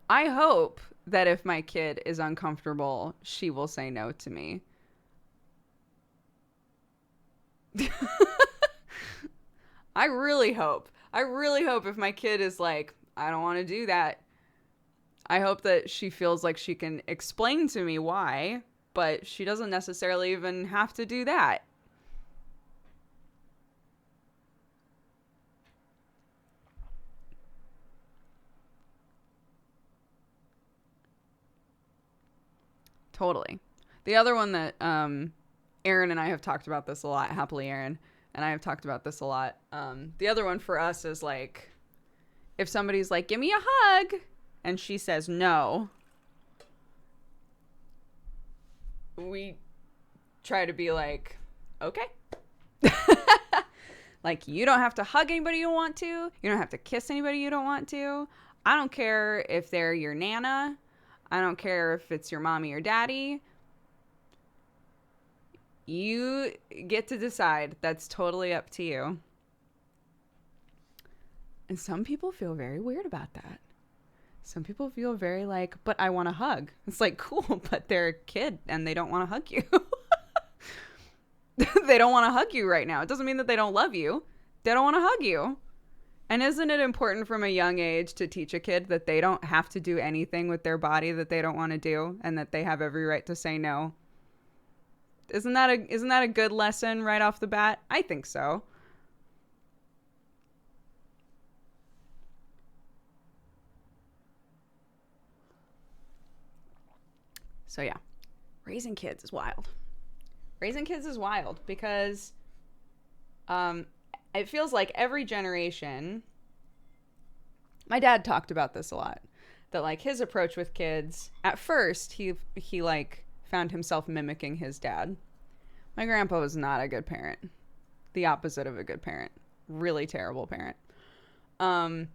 I hope that if my kid is uncomfortable, she will say no to me. I really hope if my kid is like, I don't want to do that, I hope that she feels like she can explain to me why, but she doesn't necessarily even have to do that. Totally. The other one that Aaron and I have talked about this a lot, happily Aaron and I have talked about this a lot. The other one for us is like, if somebody's like, give me a hug, and she says no, we try to be like, okay. Like, you don't have to hug anybody you don't want to. You don't have to kiss anybody you don't want to. I don't care if they're your nana. I don't care if it's your mommy or daddy. You get to decide. That's totally up to you. And some people feel very weird about that. Some people feel very like, but I want a hug. It's like, cool, but they're a kid and they don't want to hug you. They don't want to hug you right now. It doesn't mean that they don't love you. They don't want to hug you. And isn't it important from a young age to teach a kid that they don't have to do anything with their body that they don't want to do and that they have every right to say no? Isn't that a good lesson right off the bat? I think so. So yeah, raising kids is wild. Raising kids is wild because it feels like every generation, my dad talked about this a lot, that like his approach with kids, at first he like found himself mimicking his dad. My grandpa was not a good parent. The opposite of a good parent. Really terrible parent. And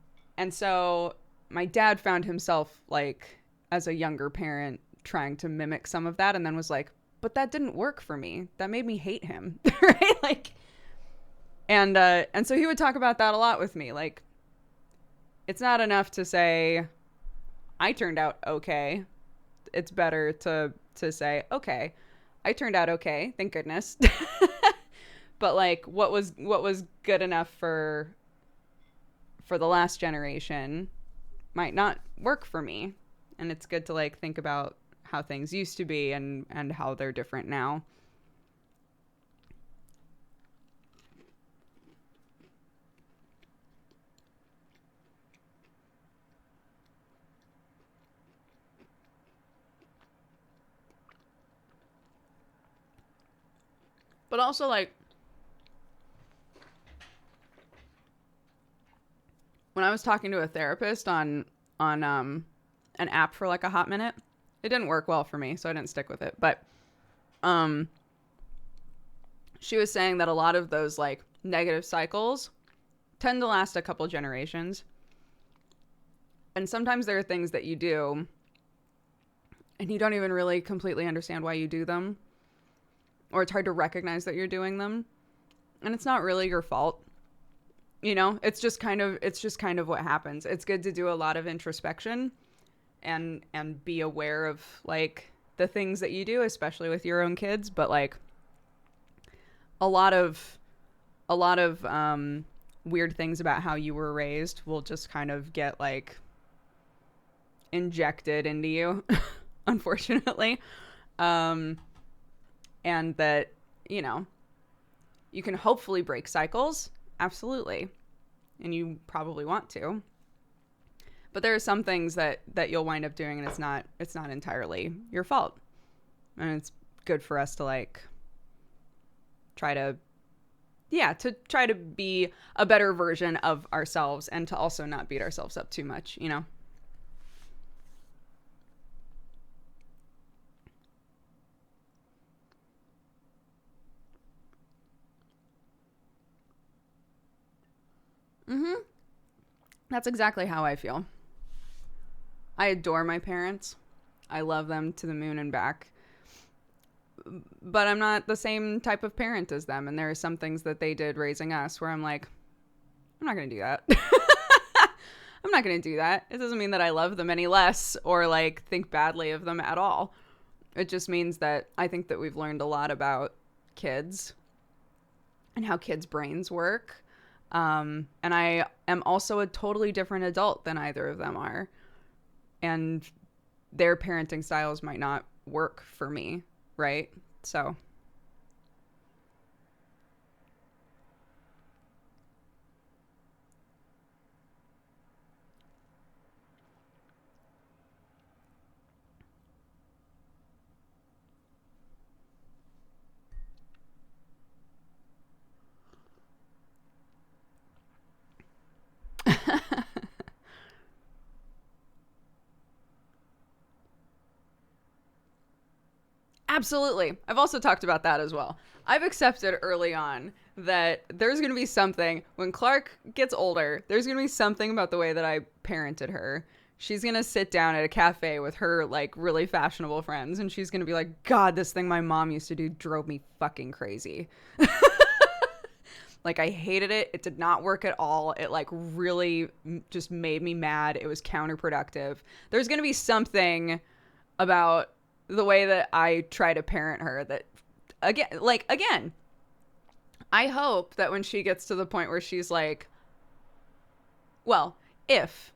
so my dad found himself like as a younger parent trying to mimic some of that, and then was like, but that didn't work for me. That made me hate him. Right? Like, and so he would talk about that a lot with me. Like, it's not enough to say I turned out okay. It's better to say, okay, I turned out okay, thank goodness. But like what was good enough for the last generation might not work for me. And it's good to like think about how things used to be and how they're different now. But also like when I was talking to a therapist on an app for like a hot minute, it didn't work well for me, so I didn't stick with it. But she was saying that a lot of those like negative cycles tend to last a couple generations. And sometimes there are things that you do and you don't even really completely understand why you do them, or it's hard to recognize that you're doing them, and it's not really your fault. You know, it's just kind of what happens. It's good to do a lot of introspection and be aware of like the things that you do, especially with your own kids. But like a lot of weird things about how you were raised will just kind of get like injected into you, unfortunately. And that, you know, you can hopefully break cycles. Absolutely. And you probably want to. But there are some things that you'll wind up doing and it's not entirely your fault. And it's good for us to like try to be a better version of ourselves and to also not beat ourselves up too much, you know? Mm-hmm. That's exactly how I feel. I adore my parents. I love them to the moon and back. But I'm not the same type of parent as them. And there are some things that they did raising us where I'm like, I'm not going to do that. I'm not going to do that. It doesn't mean that I love them any less or like think badly of them at all. It just means that I think that we've learned a lot about kids and how kids' brains work. And I am also a totally different adult than either of them are. And their parenting styles might not work for me, right? So. Absolutely. I've also talked about that as well. I've accepted early on that there's going to be something, when Clark gets older, there's going to be something about the way that I parented her. She's going to sit down at a cafe with her, like, really fashionable friends, and she's going to be like, God, this thing my mom used to do drove me fucking crazy. Like, I hated it. It did not work at all. It, like, really just made me mad. It was counterproductive. There's going to be something about the way that I try to parent her that, again, I hope that when she gets to the point where she's like, well, if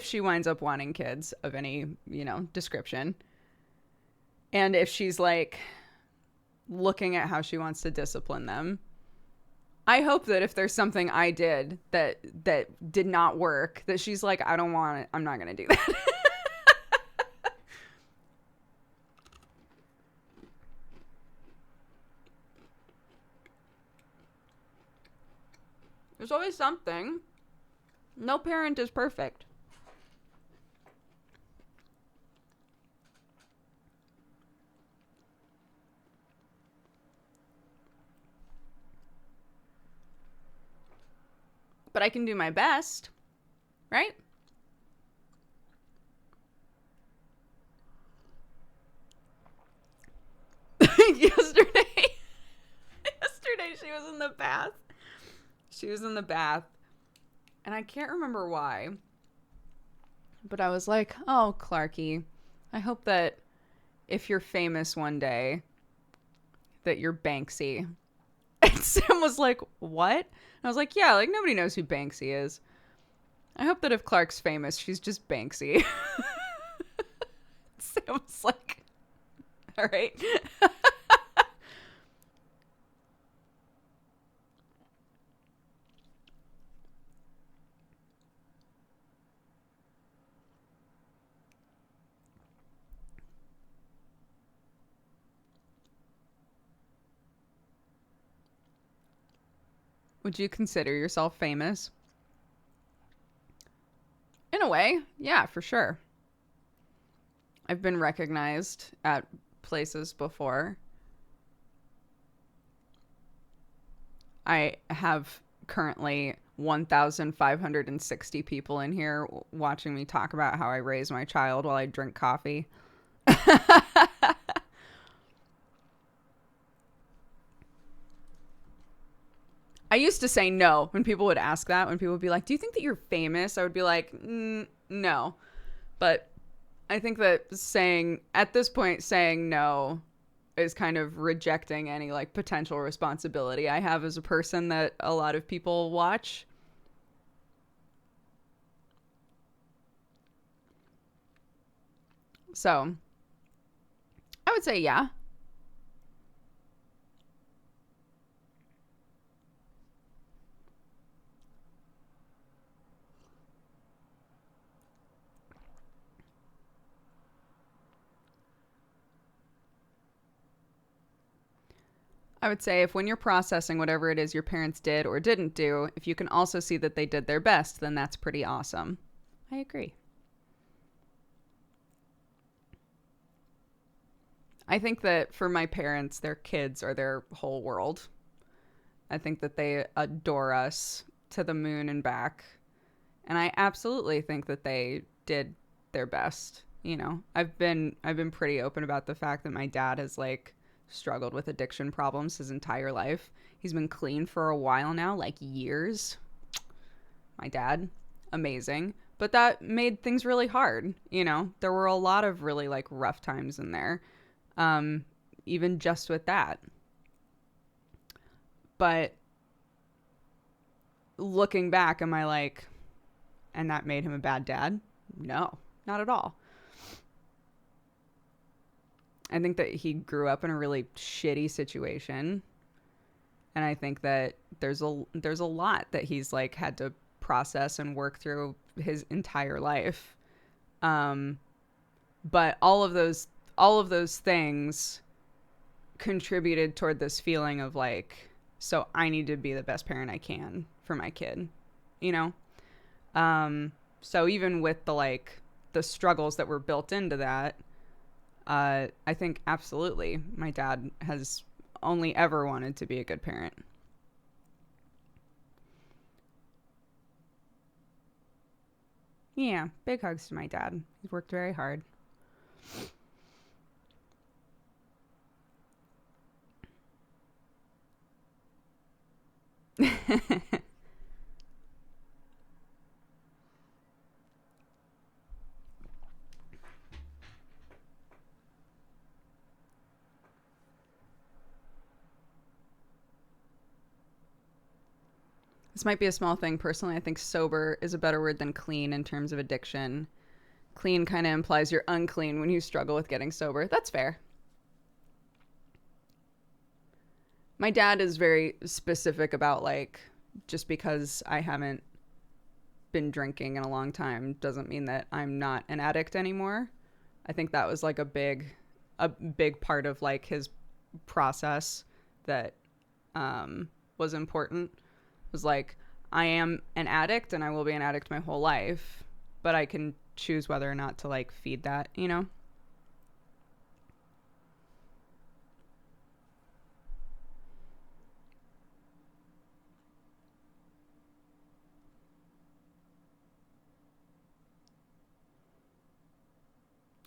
she winds up wanting kids of any, you know, description, and if she's like looking at how she wants to discipline them, I hope that if there's something I did that did not work, that she's like, I don't want it. I'm not going to do that. There's always something. No parent is perfect. But I can do my best, right? Yesterday she was in the bath. She was in the bath. And I can't remember why. But I was like, oh, Clarky, I hope that if you're famous one day, that you're Banksy. And Sam was like, what? And I was like, yeah, like nobody knows who Banksy is. I hope that if Clark's famous, she's just Banksy. Sam was like, all right. Would you consider yourself famous? In a way, yeah, for sure. I've been recognized at places before. I have currently 1,560 people in here watching me talk about how I raise my child while I drink coffee. I used to say no when people would ask that. When people would be like, do you think that you're famous? I would be like, no. But I think that at this point, saying no is kind of rejecting any like potential responsibility I have as a person that a lot of people watch. So I would say yeah. I would say if when you're processing whatever it is your parents did or didn't do, if you can also see that they did their best, then that's pretty awesome. I agree. I think that for my parents, their kids are their whole world. I think that they adore us to the moon and back. And I absolutely think that they did their best. You know, I've been pretty open about the fact that my dad has like struggled with addiction problems his entire life. He's been clean for a while now, like years. My dad, amazing. But that made things really hard. You know, there were a lot of really like rough times in there. Even just with that. But looking back, am I like, and that made him a bad dad? No, not at all. I think that he grew up in a really shitty situation, and I think that there's a lot that he's like had to process and work through his entire life. Um, but all of those things contributed toward this feeling of like, so I need to be the best parent I can for my kid, you know? So even with the struggles that were built into that, I think absolutely my dad has only ever wanted to be a good parent. Yeah, big hugs to my dad. He's worked very hard. This might be a small thing. Personally, I think sober is a better word than clean in terms of addiction. Clean kind of implies you're unclean when you struggle with getting sober. That's fair. My dad is very specific about like, just because I haven't been drinking in a long time doesn't mean that I'm not an addict anymore. I think that was like a big part of like his process that was important. Was like, I am an addict and I will be an addict my whole life, but I can choose whether or not to like feed that, you know?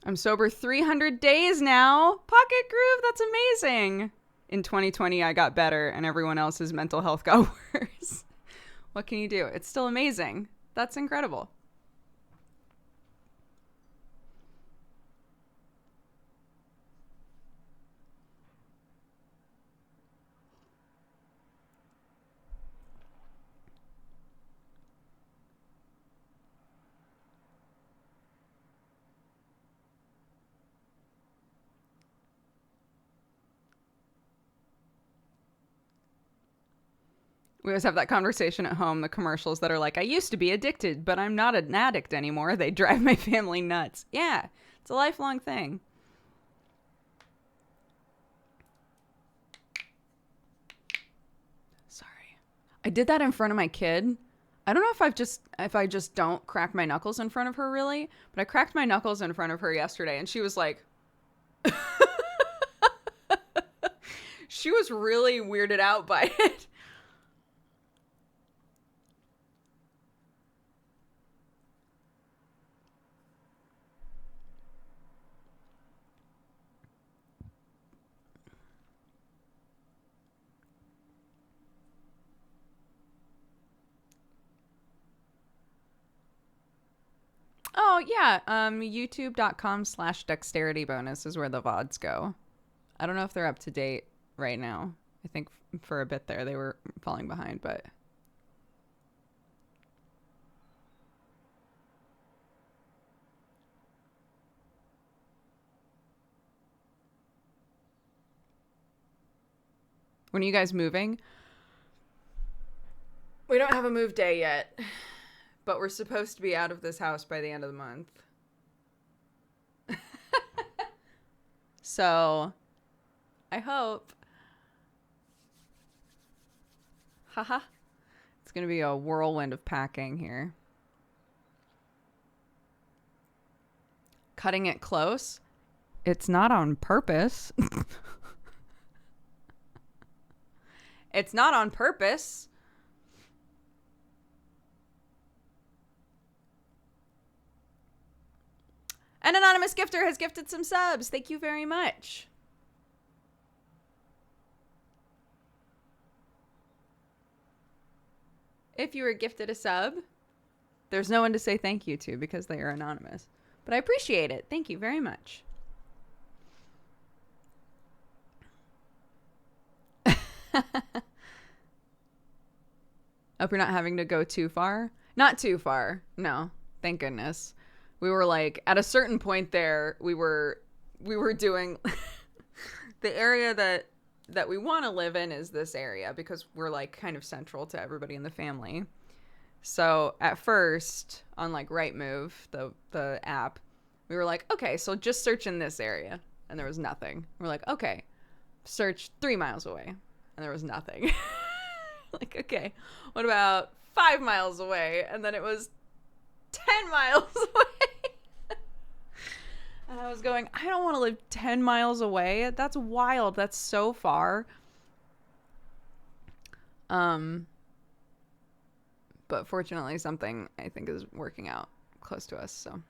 I'm sober 300 days now. Pocket Groove, that's amazing. In 2020, I got better and everyone else's mental health got worse. What can you do? It's still amazing. That's incredible. We always have that conversation at home, the commercials that are like, I used to be addicted, but I'm not an addict anymore. They drive my family nuts. Yeah, it's a lifelong thing. Sorry. I did that in front of my kid. I don't know if I just don't crack my knuckles in front of her really, but I cracked my knuckles in front of her yesterday and she was like she was really weirded out by it. Oh, yeah. YouTube.com/dexteritybonus is where the VODs go. I don't know if they're up to date right now. I think for a bit there they were falling behind, but when are you guys moving? We don't have a move day yet, but we're supposed to be out of this house by the end of the month. So, I hope. Haha. It's going to be a whirlwind of packing here. Cutting it close. It's not on purpose. It's not on purpose. An anonymous gifter has gifted some subs. Thank you very much. If you were gifted a sub, there's no one to say thank you to because they are anonymous. But I appreciate it. Thank you very much. Hope you're not having to go too far. Not too far. No. Thank goodness. We were like, at a certain point there, we were doing the area that we want to live in is this area because we're like kind of central to everybody in the family. So at first on like Rightmove, the app, we were like, okay, so just search in this area. And there was nothing. We're like, okay, search 3 miles away. And there was nothing. Like, okay, what about 5 miles away? And then it was 10 miles away. And I was going, I don't want to live 10 miles away. That's wild. That's so far. But fortunately something I think is working out close to us, so.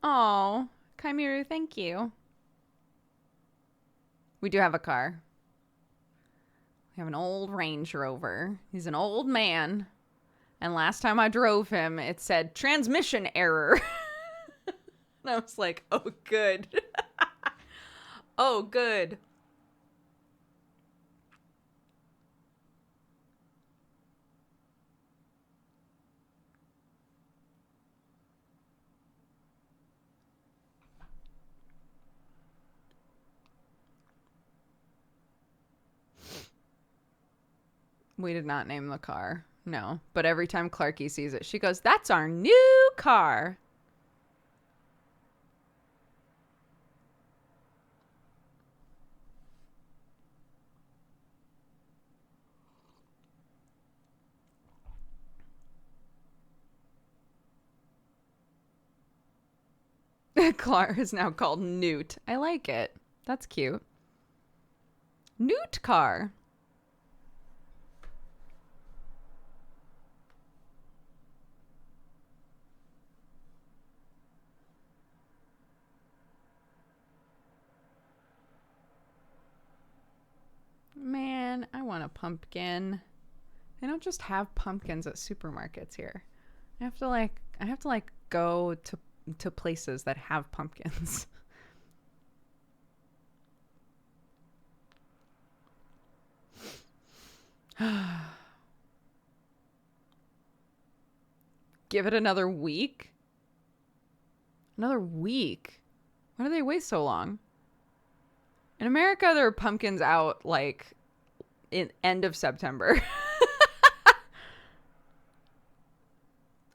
Oh, Kaimiru, thank you. We do have a car. We have an old Range Rover. He's an old man. And last time I drove him, it said transmission error. And I was like, oh, good. Oh, good. We did not name the car. No. But every time Clarky sees it, she goes, "That's our new car." Clark is now called Newt. I like it. That's cute. Newt car. Man, I want a pumpkin. They don't just have pumpkins at supermarkets here. I have to go to places that have pumpkins. Give it another week? Another week? Why do they wait so long? In America, there are pumpkins out like in end of September.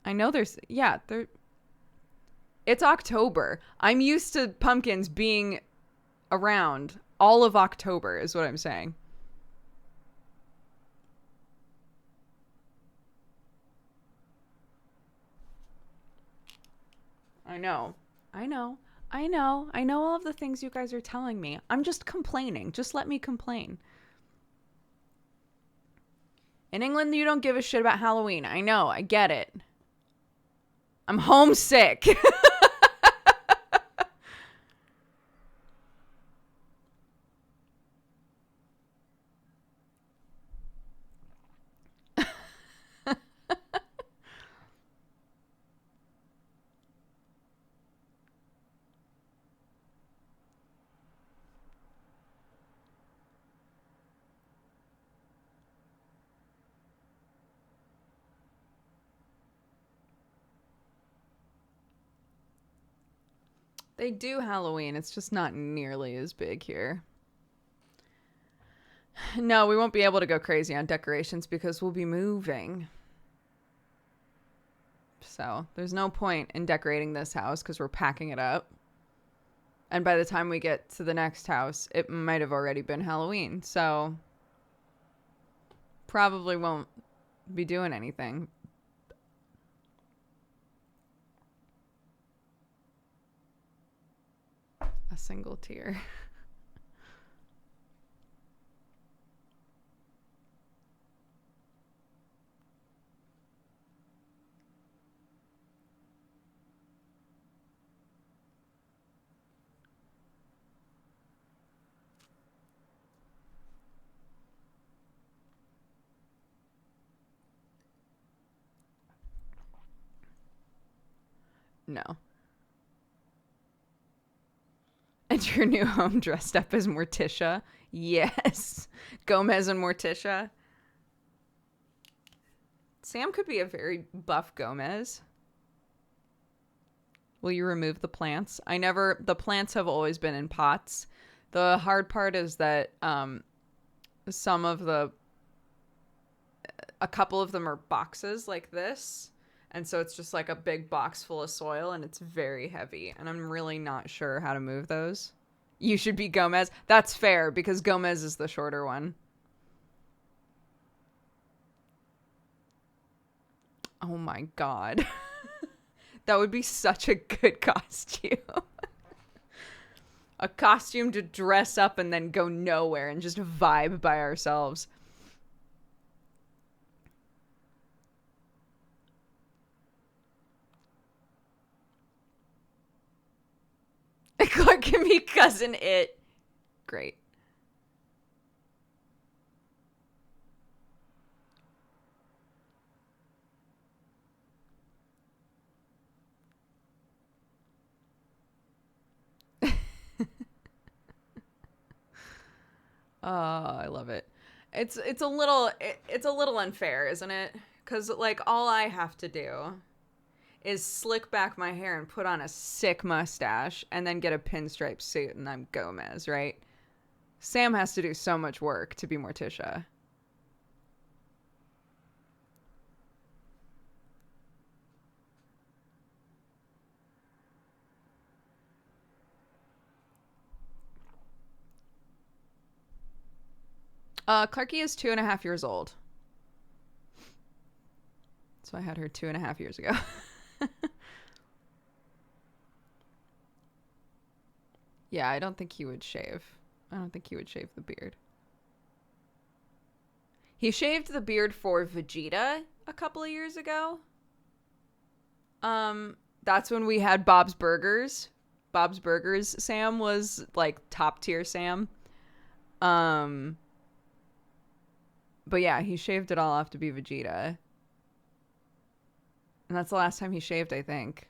I know it's October. I'm used to pumpkins being around all of October is what I'm saying. I know all of the things you guys are telling me. I'm just complaining. Just let me complain. In England, you don't give a shit about Halloween. I know. I get it. I'm homesick. They do Halloween. It's just not nearly as big here. No, we won't be able to go crazy on decorations because we'll be moving. So there's no point in decorating this house because we're packing it up. And by the time we get to the next house, it might have already been Halloween. So probably won't be doing anything. A single tear. No. And your new home dressed up as Morticia. Yes. Gomez and Morticia. Sam could be a very buff Gomez. Will you remove the plants? The plants have always been in pots. The hard part is that a couple of them are boxes like this. And so it's just like a big box full of soil and it's very heavy. And I'm really not sure how to move those. You should be Gomez. That's fair because Gomez is the shorter one. Oh my God. That would be such a good costume. A costume to dress up and then go nowhere and just vibe by ourselves. Clark can be Cousin It. Great. Oh, I love it. It's a little unfair, isn't it? Because like all I have to do is slick back my hair and put on a sick mustache and then get a pinstripe suit and I'm Gomez, right? Sam has to do so much work to be Morticia. Clarky is 2.5 years old. So I had her 2.5 years ago. Yeah, I don't think he would shave. I don't think he would shave the beard. He shaved the beard for Vegeta a couple of years ago. That's when we had Bob's Burgers. Bob's Burgers Sam was like top tier Sam. But yeah, he shaved it all off to be Vegeta. And that's the last time he shaved, I think.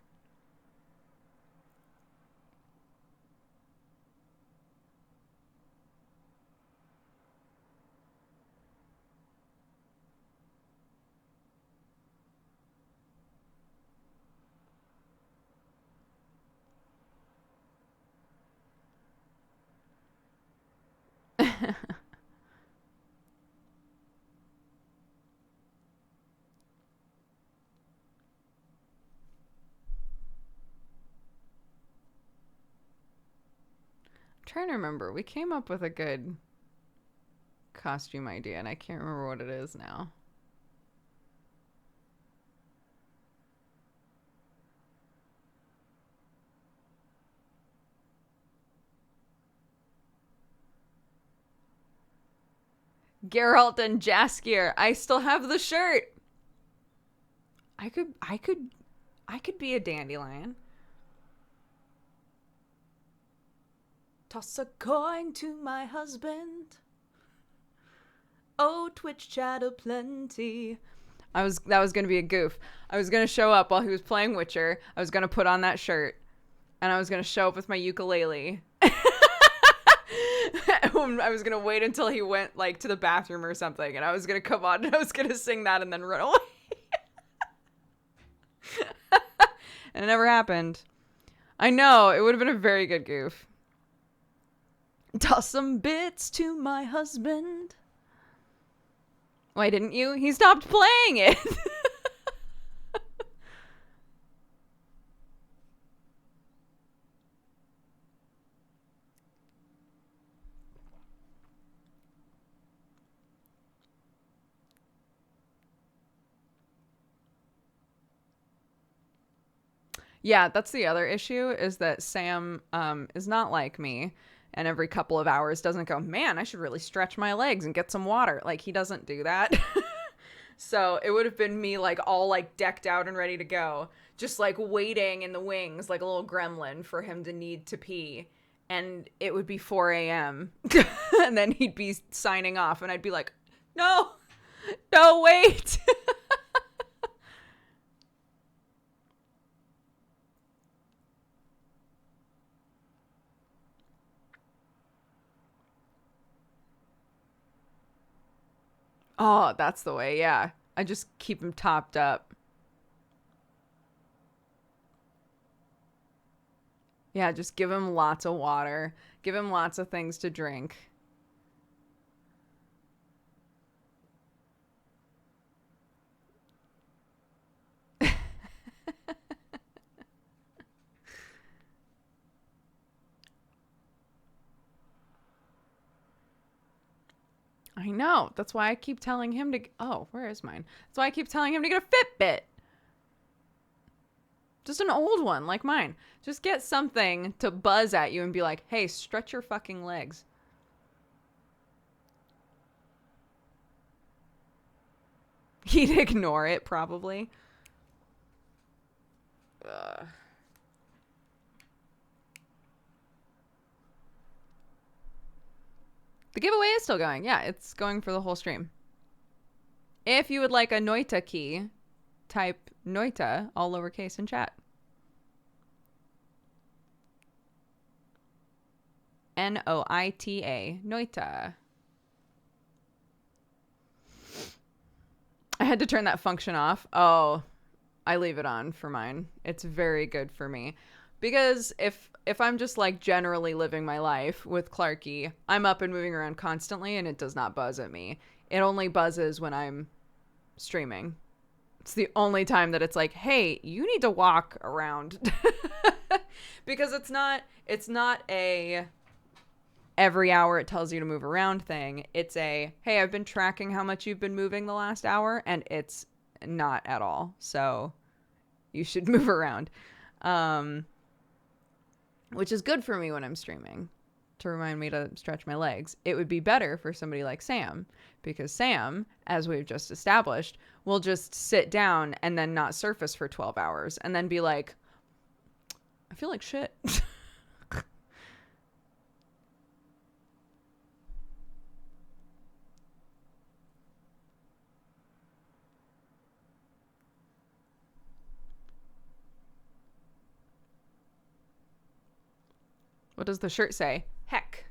Trying to remember. We came up with a good costume idea, and I can't remember what it is now. Geralt and Jaskier. I still have the shirt. I could be a dandelion. Toss a coin to my husband. Oh, Twitch chat aplenty. That was gonna be a goof. I was gonna show up while he was playing Witcher. I was gonna put on that shirt, and I was gonna show up with my ukulele. I was gonna wait until he went like to the bathroom or something, and I was gonna come on and I was gonna sing that and then run away. And it never happened. I know, it would have been a very good goof. Toss some bits to my husband. Why didn't you? He stopped playing it. Yeah, that's the other issue, is that Sam is not like me, and every couple of hours doesn't go, man, I should really stretch my legs and get some water. Like, he doesn't do that. So it would have been me like all like decked out and ready to go, just like waiting in the wings like a little gremlin for him to need to pee. And it would be 4 a.m. And then he'd be signing off, and I'd be like, no, wait. Oh, that's the way, yeah. I just keep him topped up. Yeah, just give him lots of water. Give him lots of things to drink. I know. That's why I keep telling him to... Oh, where is mine? That's why I keep telling him to get a Fitbit. Just an old one like mine. Just get something to buzz at you and be like, hey, stretch your fucking legs. He'd ignore it, probably. The giveaway is still going. Yeah, it's going for the whole stream. If you would like a Noita key, type Noita, all lowercase, in chat. Noita. Noita. I had to turn that function off. Oh, I leave it on for mine. It's very good for me. Because if I'm just like generally living my life with Clarky, I'm up and moving around constantly and it does not buzz at me. It only buzzes when I'm streaming. It's the only time that it's like, hey, you need to walk around. Because it's not a every hour it tells you to move around thing. It's a, hey, I've been tracking how much you've been moving the last hour, and it's not at all. So you should move around. Which is good for me when I'm streaming, to remind me to stretch my legs. It would be better for somebody like Sam, because Sam, as we've just established, will just sit down and then not surface for 12 hours and then be like, I feel like shit. What does the shirt say? Heck.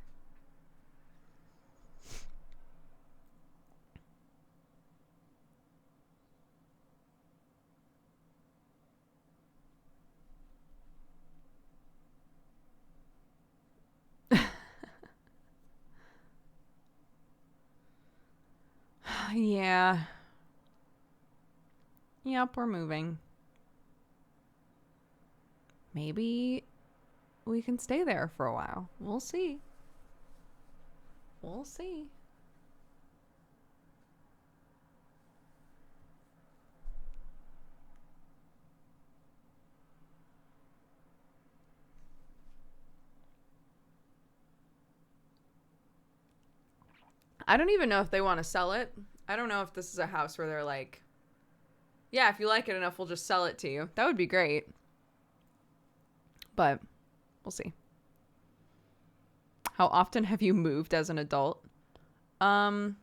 Yeah. Yep, we're moving. Maybe we can stay there for a while. We'll see. We'll see. I don't even know if they want to sell it. I don't know if this is a house where they're like, yeah, if you like it enough, we'll just sell it to you. That would be great. But we'll see. How often have you moved as an adult? I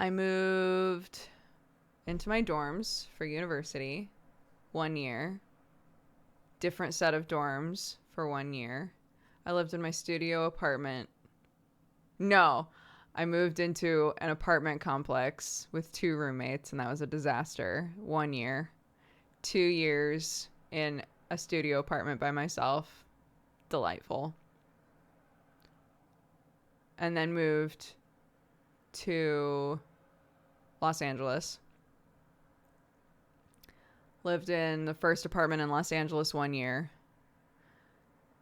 moved into my dorms for university 1 year. Different set of dorms for 1 year. I lived in my studio apartment. No, I moved into an apartment complex with 2 roommates, and that was a disaster. 1 year. 2 years in a studio apartment by myself. Delightful. And then moved to Los Angeles. Lived in the first apartment in Los Angeles 1 year.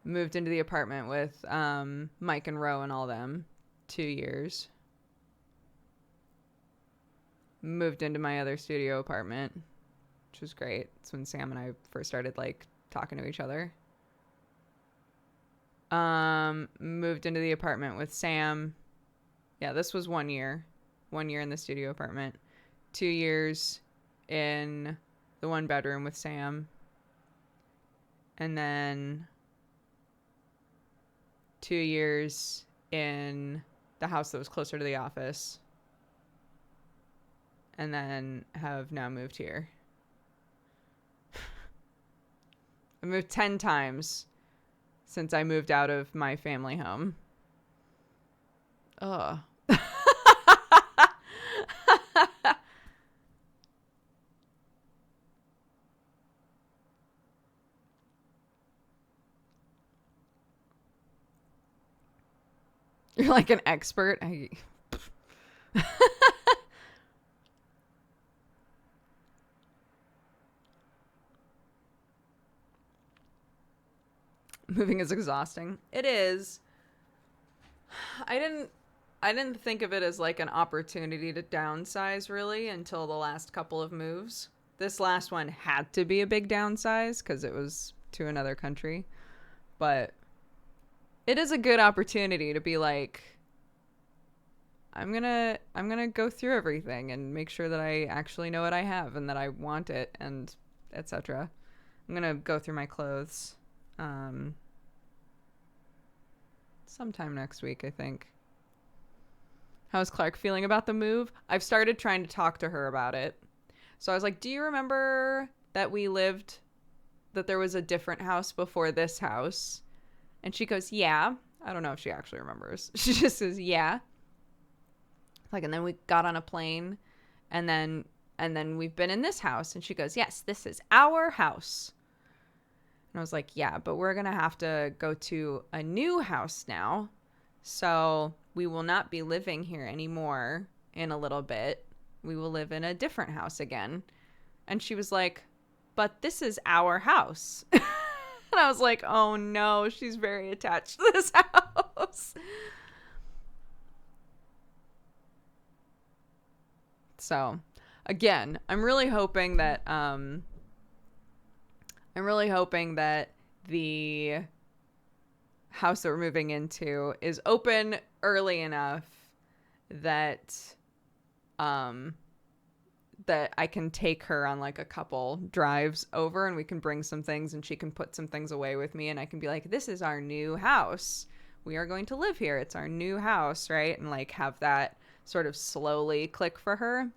Moved into the apartment with Mike and Ro and all them 2 years. Moved into my other studio apartment, which was great. It's when Sam and I first started like talking to each other. Moved into the apartment with Sam. Yeah, this was 1 year. 1 year in the studio apartment. 2 years in the 1 bedroom with Sam. And then 2 years in the house that was closer to the office. And then have now moved here. I moved 10 times since I moved out of my family home. Ugh. You're like an expert. Moving is exhausting. It is. I didn't think of it as like an opportunity to downsize really until the last couple of moves. This last one had to be a big downsize because it was to another country. But it is a good opportunity to be like, I'm gonna go through everything and make sure that I actually know what I have and that I want it and etc. I'm gonna go through my clothes sometime next week, I think. How's Clark feeling about the move? I've started trying to talk to her about it. So I was like, do you remember that there was a different house before this house? And she goes, yeah. I don't know if she actually remembers. She just says, yeah. Like, and then we got on a plane and then we've been in this house. And she goes, yes, this is our house. And I was like, yeah, but we're going to have to go to a new house now. So we will not be living here anymore in a little bit. We will live in a different house again. And she was like, but this is our house. And I was like, oh no, she's very attached to this house. So, again, I'm really hoping that the house that we're moving into is open early enough that that I can take her on like a couple drives over, and we can bring some things and she can put some things away with me, and I can be like, this is our new house. We are going to live here. It's our new house, right? And like have that sort of slowly click for her.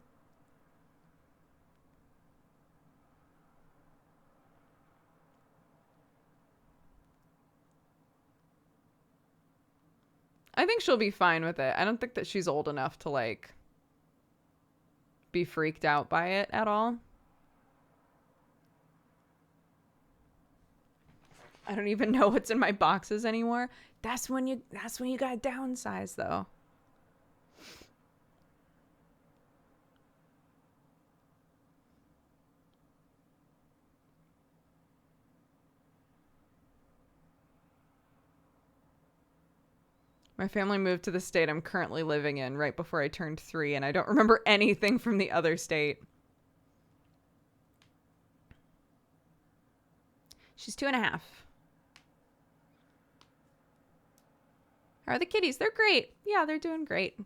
I think she'll be fine with it. I don't think that she's old enough to like be freaked out by it at all. I don't even know what's in my boxes anymore. That's when you gotta downsize though. My family moved to the state I'm currently living in right before I turned 3, and I don't remember anything from the other state. She's 2.5. How are the kitties? They're great. Yeah, they're doing great.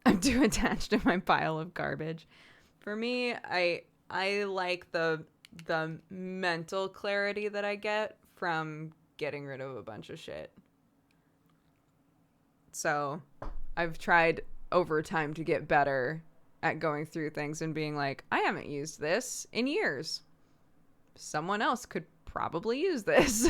I'm too attached to my pile of garbage. For me, I like the mental clarity that I get from getting rid of a bunch of shit. So I've tried over time to get better at going through things and being like, I haven't used this in years. Someone else could probably use this.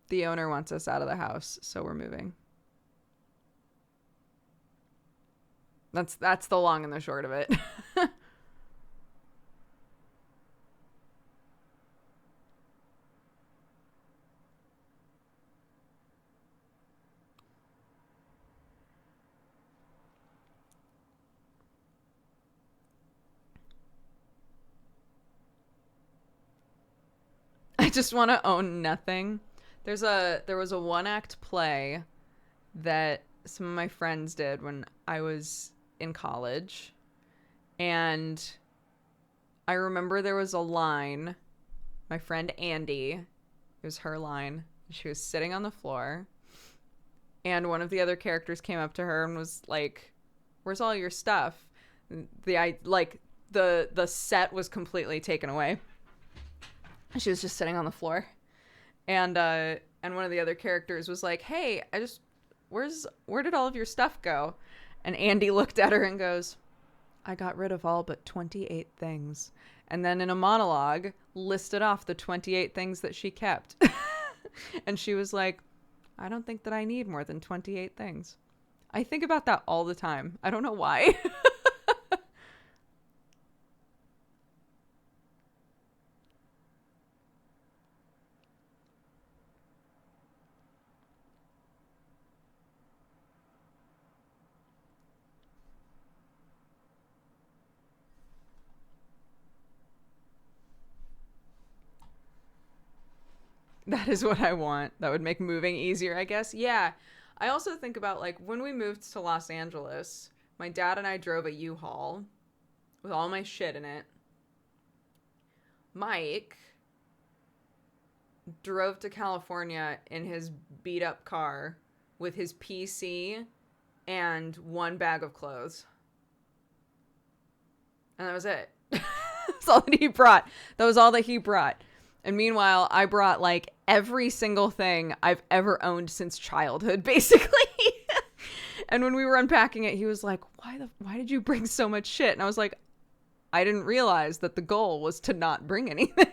The owner wants us out of the house, so we're moving. That's the long and the short of it. I just want to own nothing. There was a one-act play that some of my friends did when I was in college. And I remember there was a line, my friend Andy, it was her line. She was sitting on the floor, and one of the other characters came up to her and was like, "Where's all your stuff?" The set was completely taken away. She was just sitting on the floor. And one of the other characters was like, "Hey, where did all of your stuff go?" And Andy looked at her and goes, "I got rid of all but 28 things." And then in a monologue listed off the 28 things that she kept. And she was like, "I don't think that I need more than 28 things." I think about that all the time. I don't know why. That is what I want. That would make moving easier, I guess. Yeah. I also think about, like, when we moved to Los Angeles, my dad and I drove a U-Haul with all my shit in it. Mike drove to California in his beat-up car with his PC and one bag of clothes. And that was it. That's all that he brought. That was all that he brought. And meanwhile, I brought like every single thing I've ever owned since childhood, basically. And when we were unpacking it, he was like, why did you bring so much shit? And I was like, I didn't realize that the goal was to not bring anything.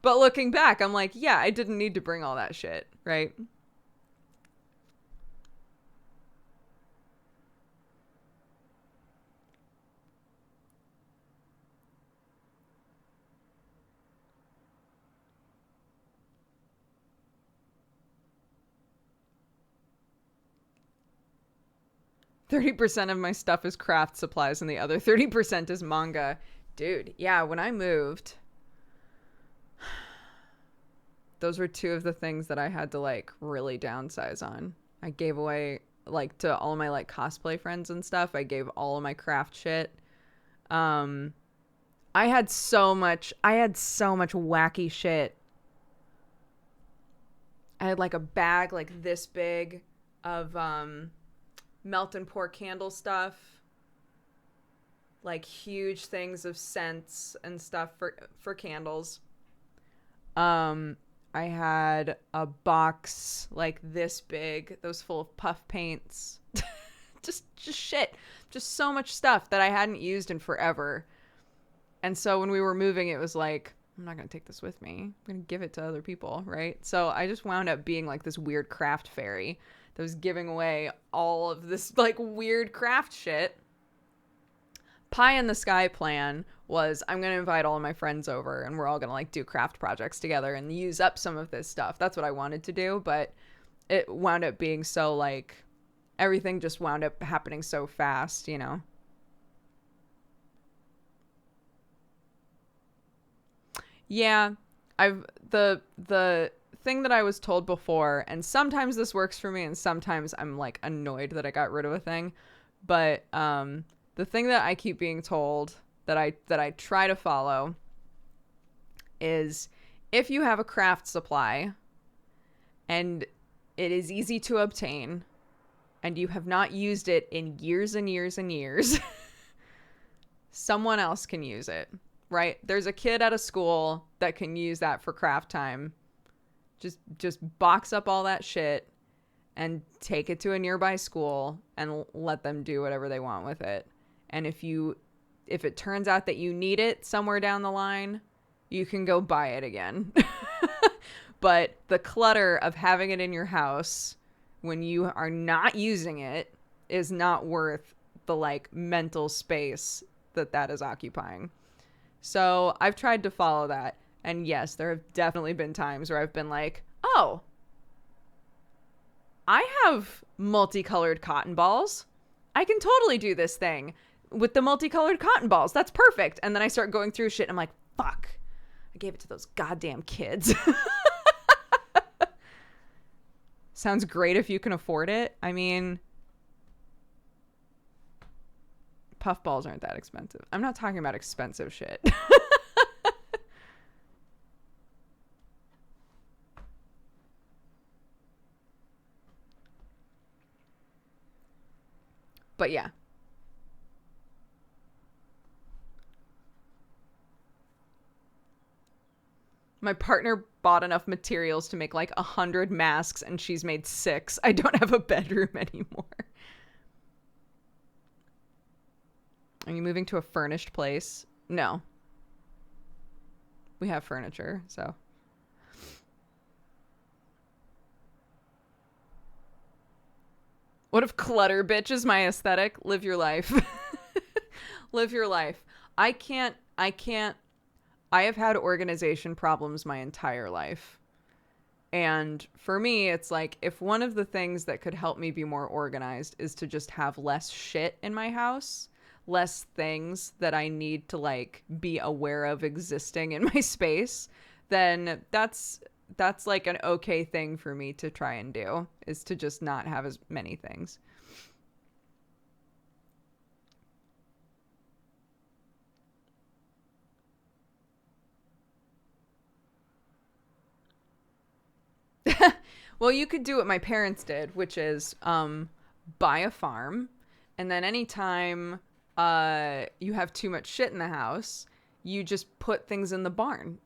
But looking back, I'm like, yeah, I didn't need to bring all that shit, right? 30% of my stuff is craft supplies and the other 30% is manga. Dude, yeah, when I moved, those were two of the things that I had to like really downsize on. I gave away like to all my like cosplay friends and stuff. I gave all of my craft shit. I had so much wacky shit. I had like a bag like this big of melt and pour candle stuff, like huge things of scents and stuff for candles. I had a box like this big that was full of puff paints. just shit. Just so much stuff that I hadn't used in forever. And so when we were moving, it was like, I'm not going to take this with me. I'm going to give it to other people, right? So I just wound up being like this weird craft fairy that was giving away all of this like weird craft shit. Pie in the sky plan was I'm going to invite all of my friends over and we're all going to like do craft projects together and use up some of this stuff. That's what I wanted to do, but it wound up being so like everything just wound up happening so fast, you know? Yeah, the thing that I was told before, and sometimes this works for me and sometimes I'm like annoyed that I got rid of a thing, but the thing that I keep being told that I try to follow is if you have a craft supply and it is easy to obtain and you have not used it in years and years and years, someone else can use it, right? There's a kid at a school that can use that for craft time. Just box up all that shit and take it to a nearby school and let them do whatever they want with it. And if it turns out that you need it somewhere down the line, you can go buy it again. But the clutter of having it in your house when you are not using it is not worth the like mental space that is occupying. So I've tried to follow that. And yes, there have definitely been times where I've been like, oh, I have multicolored cotton balls. I can totally do this thing with the multicolored cotton balls. That's perfect. And then I start going through shit and I'm like, fuck, I gave it to those goddamn kids. Sounds great if you can afford it. I mean, puffballs aren't that expensive. I'm not talking about expensive shit. But yeah. My partner bought enough materials to make like 100 masks and she's made 6. I don't have a bedroom anymore. Are you moving to a furnished place? No. We have furniture, so. What if clutter, bitch, is my aesthetic? Live your life. Live your life. I have had organization problems my entire life. And for me, it's like, if one of the things that could help me be more organized is to just have less shit in my house, less things that I need to like be aware of existing in my space, then that's like an okay thing for me to try and do, is to just not have as many things. Well, you could do what my parents did, which is buy a farm, and then anytime you have too much shit in the house, you just put things in the barn.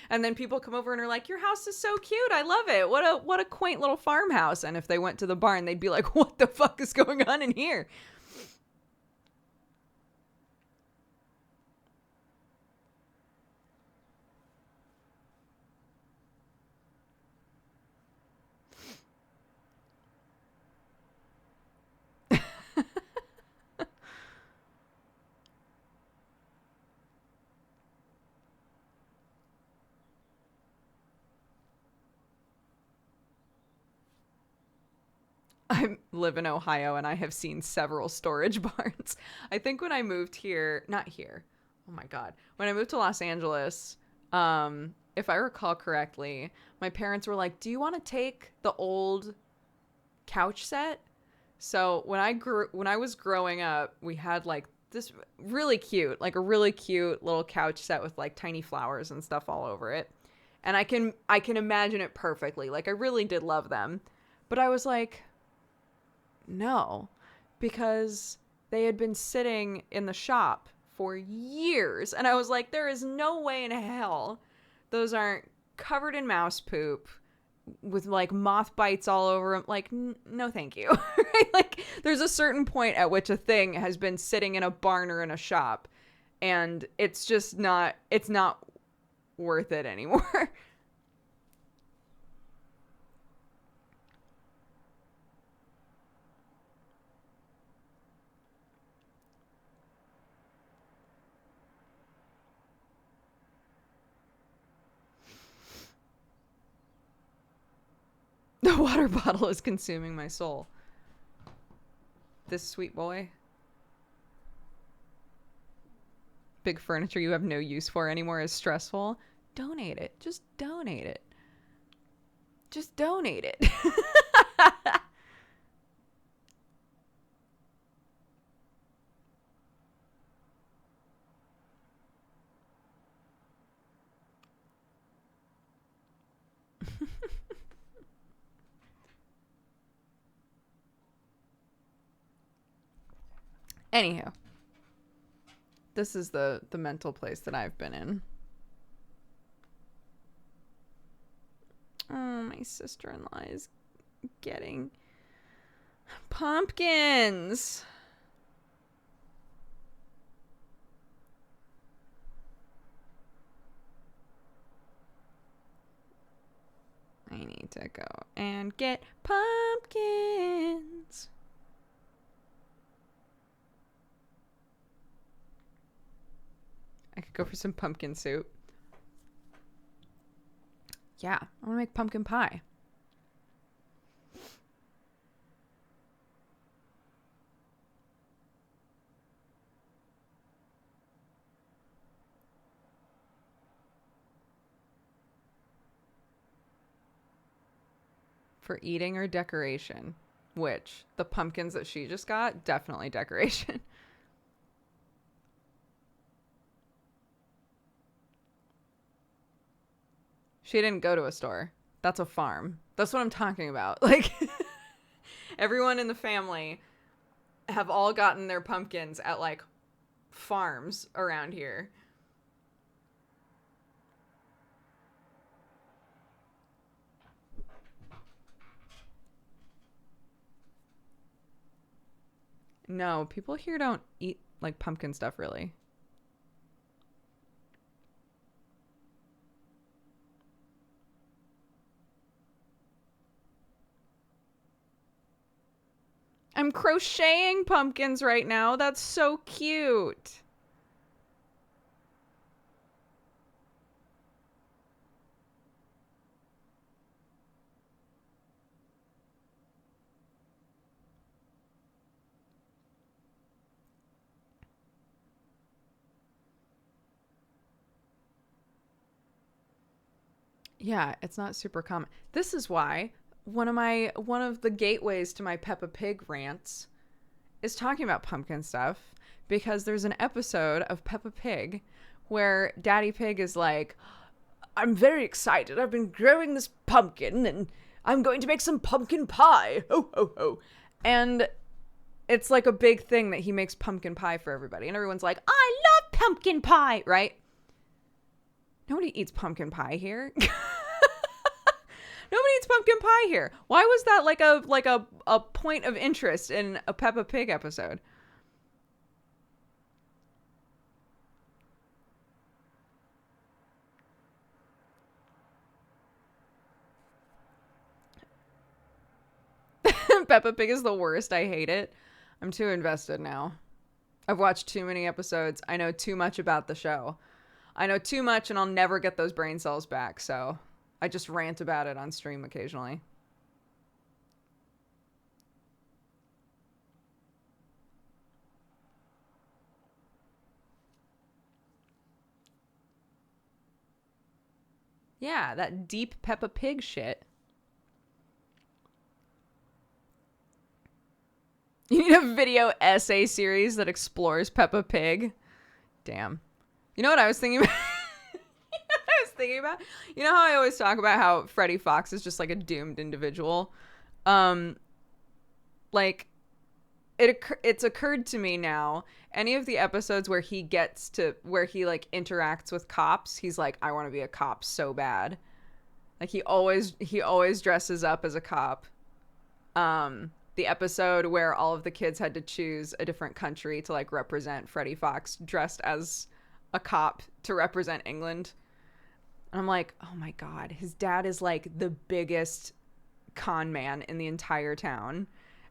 And then people come over and are like, your house is so cute. I love it. What a quaint little farmhouse. And if they went to the barn, they'd be like, what the fuck is going on in here? I live in Ohio and I have seen several storage barns. I think when I moved here, not here. Oh my God. When I moved to Los Angeles, if I recall correctly, my parents were like, "Do you want to take the old couch set?" So when I was growing up, we had like this really cute, like a really cute little couch set with like tiny flowers and stuff all over it. And I can imagine it perfectly. Like I really did love them. But I was like, no, because they had been sitting in the shop for years. And I was like, there is no way in hell those aren't covered in mouse poop with like moth bites all over them. Like, no, thank you. Right? Like there's a certain point at which a thing has been sitting in a barn or in a shop and it's just not, it's not worth it anymore. The water bottle is consuming my soul. This sweet boy. Big furniture you have no use for anymore is stressful. Donate it. Just donate it. Just donate it. Anywho. This is the mental place that I've been in. Oh, my sister-in-law is getting pumpkins. I need to go and get pumpkins. I could go for some pumpkin soup. Yeah, I want to make pumpkin pie. For eating or decoration? Which? The pumpkins that she just got? Definitely decoration. She didn't go to a store. That's a farm. That's what I'm talking about. Like, everyone in the family have all gotten their pumpkins at, like, farms around here. No, people here don't eat, like, pumpkin stuff, really. I'm crocheting pumpkins right now. That's so cute. Yeah, it's not super common. This is why one of the gateways to my Peppa Pig rants is talking about pumpkin stuff, because there's an episode of Peppa Pig where Daddy Pig is like, "I'm very excited. I've been growing this pumpkin and I'm going to make some pumpkin pie. Ho ho ho." And it's like a big thing that he makes pumpkin pie for everybody, and everyone's like, "I love pumpkin pie," right? Nobody eats pumpkin pie here. Nobody eats pumpkin pie here. Why was that like a point of interest in a Peppa Pig episode? Peppa Pig is the worst. I hate it. I'm too invested now. I've watched too many episodes. I know too much about the show. I know too much and I'll never get those brain cells back, so I just rant about it on stream occasionally. Yeah, that deep Peppa Pig shit. You need a video essay series that explores Peppa Pig. Damn. You know what I was thinking about? You know how I always talk about how Freddie Fox is just like a doomed individual? Like, it's occurred to me now, any of the episodes where he like interacts with cops, he's like, I want to be a cop so bad. Like, he always dresses up as a cop. The episode where all of the kids had to choose a different country to like represent Freddie Fox dressed as a cop to represent England. And I'm like, oh my God, his dad is like the biggest con man in the entire town.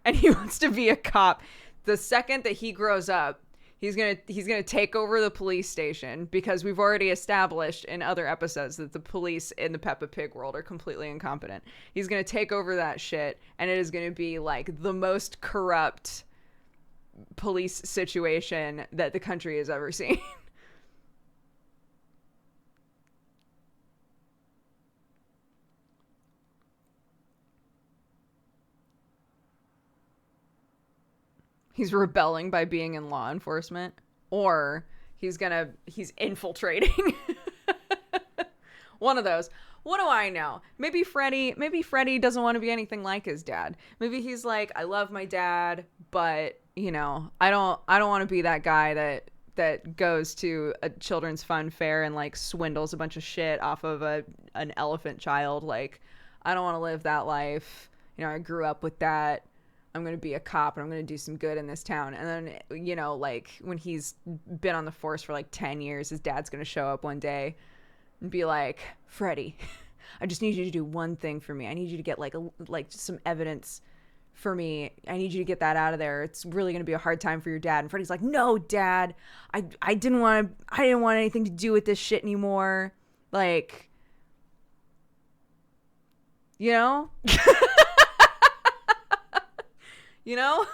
And he wants to be a cop. The second that he grows up, he's gonna take over the police station, because we've already established in other episodes that the police in the Peppa Pig world are completely incompetent. He's gonna take over that shit, and it is gonna be like the most corrupt police situation that the country has ever seen. He's rebelling by being in law enforcement, or he's infiltrating. One of those. What do I know? Maybe Freddie doesn't want to be anything like his dad. Maybe he's like, I love my dad, but you know, I don't want to be that guy that goes to a children's fun fair and like swindles a bunch of shit off of an elephant child. Like, I don't want to live that life. You know, I grew up with that. I'm going to be a cop and I'm going to do some good in this town. And then, you know, like when he's been on the force for like 10 years, his dad's going to show up one day and be like, Freddie, I just need you to do one thing for me. I need you to get like just some evidence for me. I need you to get that out of there. It's really going to be a hard time for your dad. And Freddie's like, no, Dad, I didn't want anything to do with this shit anymore. Like, you know? You know?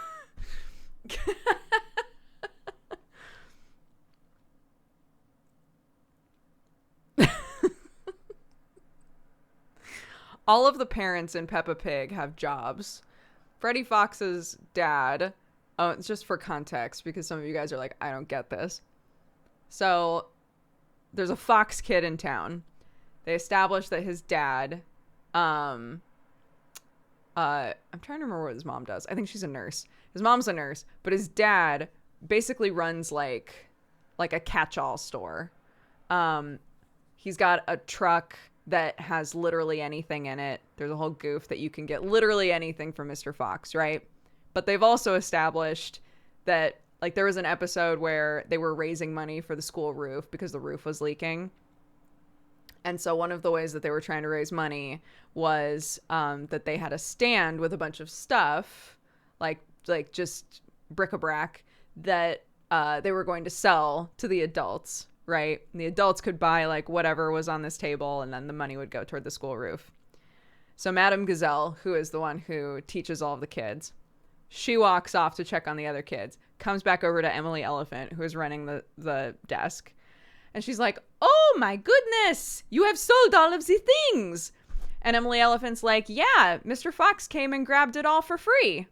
All of the parents in Peppa Pig have jobs. Freddie Fox's dad, oh, it's just for context because some of you guys are like, I don't get this. So there's a Fox kid in town. They established that his dad, I'm trying to remember what his mom does. I think she's a nurse. His mom's a nurse, but his dad basically runs like a catch-all store. He's got a truck that has literally anything in it. There's a whole goof that you can get literally anything from Mr. Fox, right? But they've also established that like there was an episode where they were raising money for the school roof because the roof was leaking. And so one of the ways that they were trying to raise money was that they had a stand with a bunch of stuff, like just bric-a-brac, that they were going to sell to the adults, right? And the adults could buy like whatever was on this table, and then the money would go toward the school roof. So Madame Gazelle, who is the one who teaches all of the kids, she walks off to check on the other kids, comes back over to Emily Elephant, who is running the desk. And she's like, oh my goodness, you have sold all of the things. And Emily Elephant's like, yeah, Mr. Fox came and grabbed it all for free.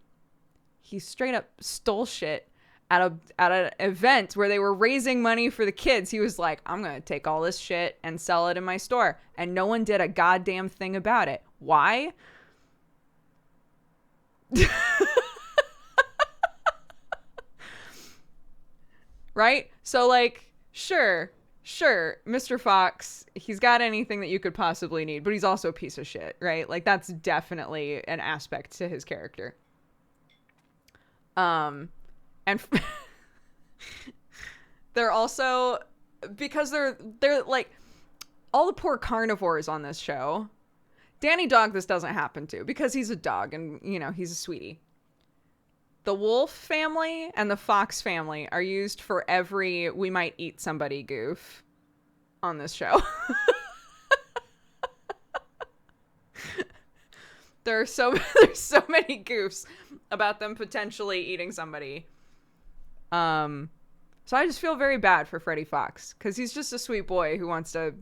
He straight up stole shit at an event where they were raising money for the kids. He was like, I'm going to take all this shit and sell it in my store. And no one did a goddamn thing about it. Why? Right? So like, sure, Mr. Fox, he's got anything that you could possibly need, but he's also a piece of shit, right? Like that's definitely an aspect to his character. And they're also, because they're like all the poor carnivores on this show. Danny Dog, this doesn't happen to because he's a dog and, you know, he's a sweetie. The Wolf family and the Fox family are used for every we might eat somebody goof on this show. There's so many goofs about them potentially eating somebody. So I just feel very bad for Freddie Fox because he's just a sweet boy who wants to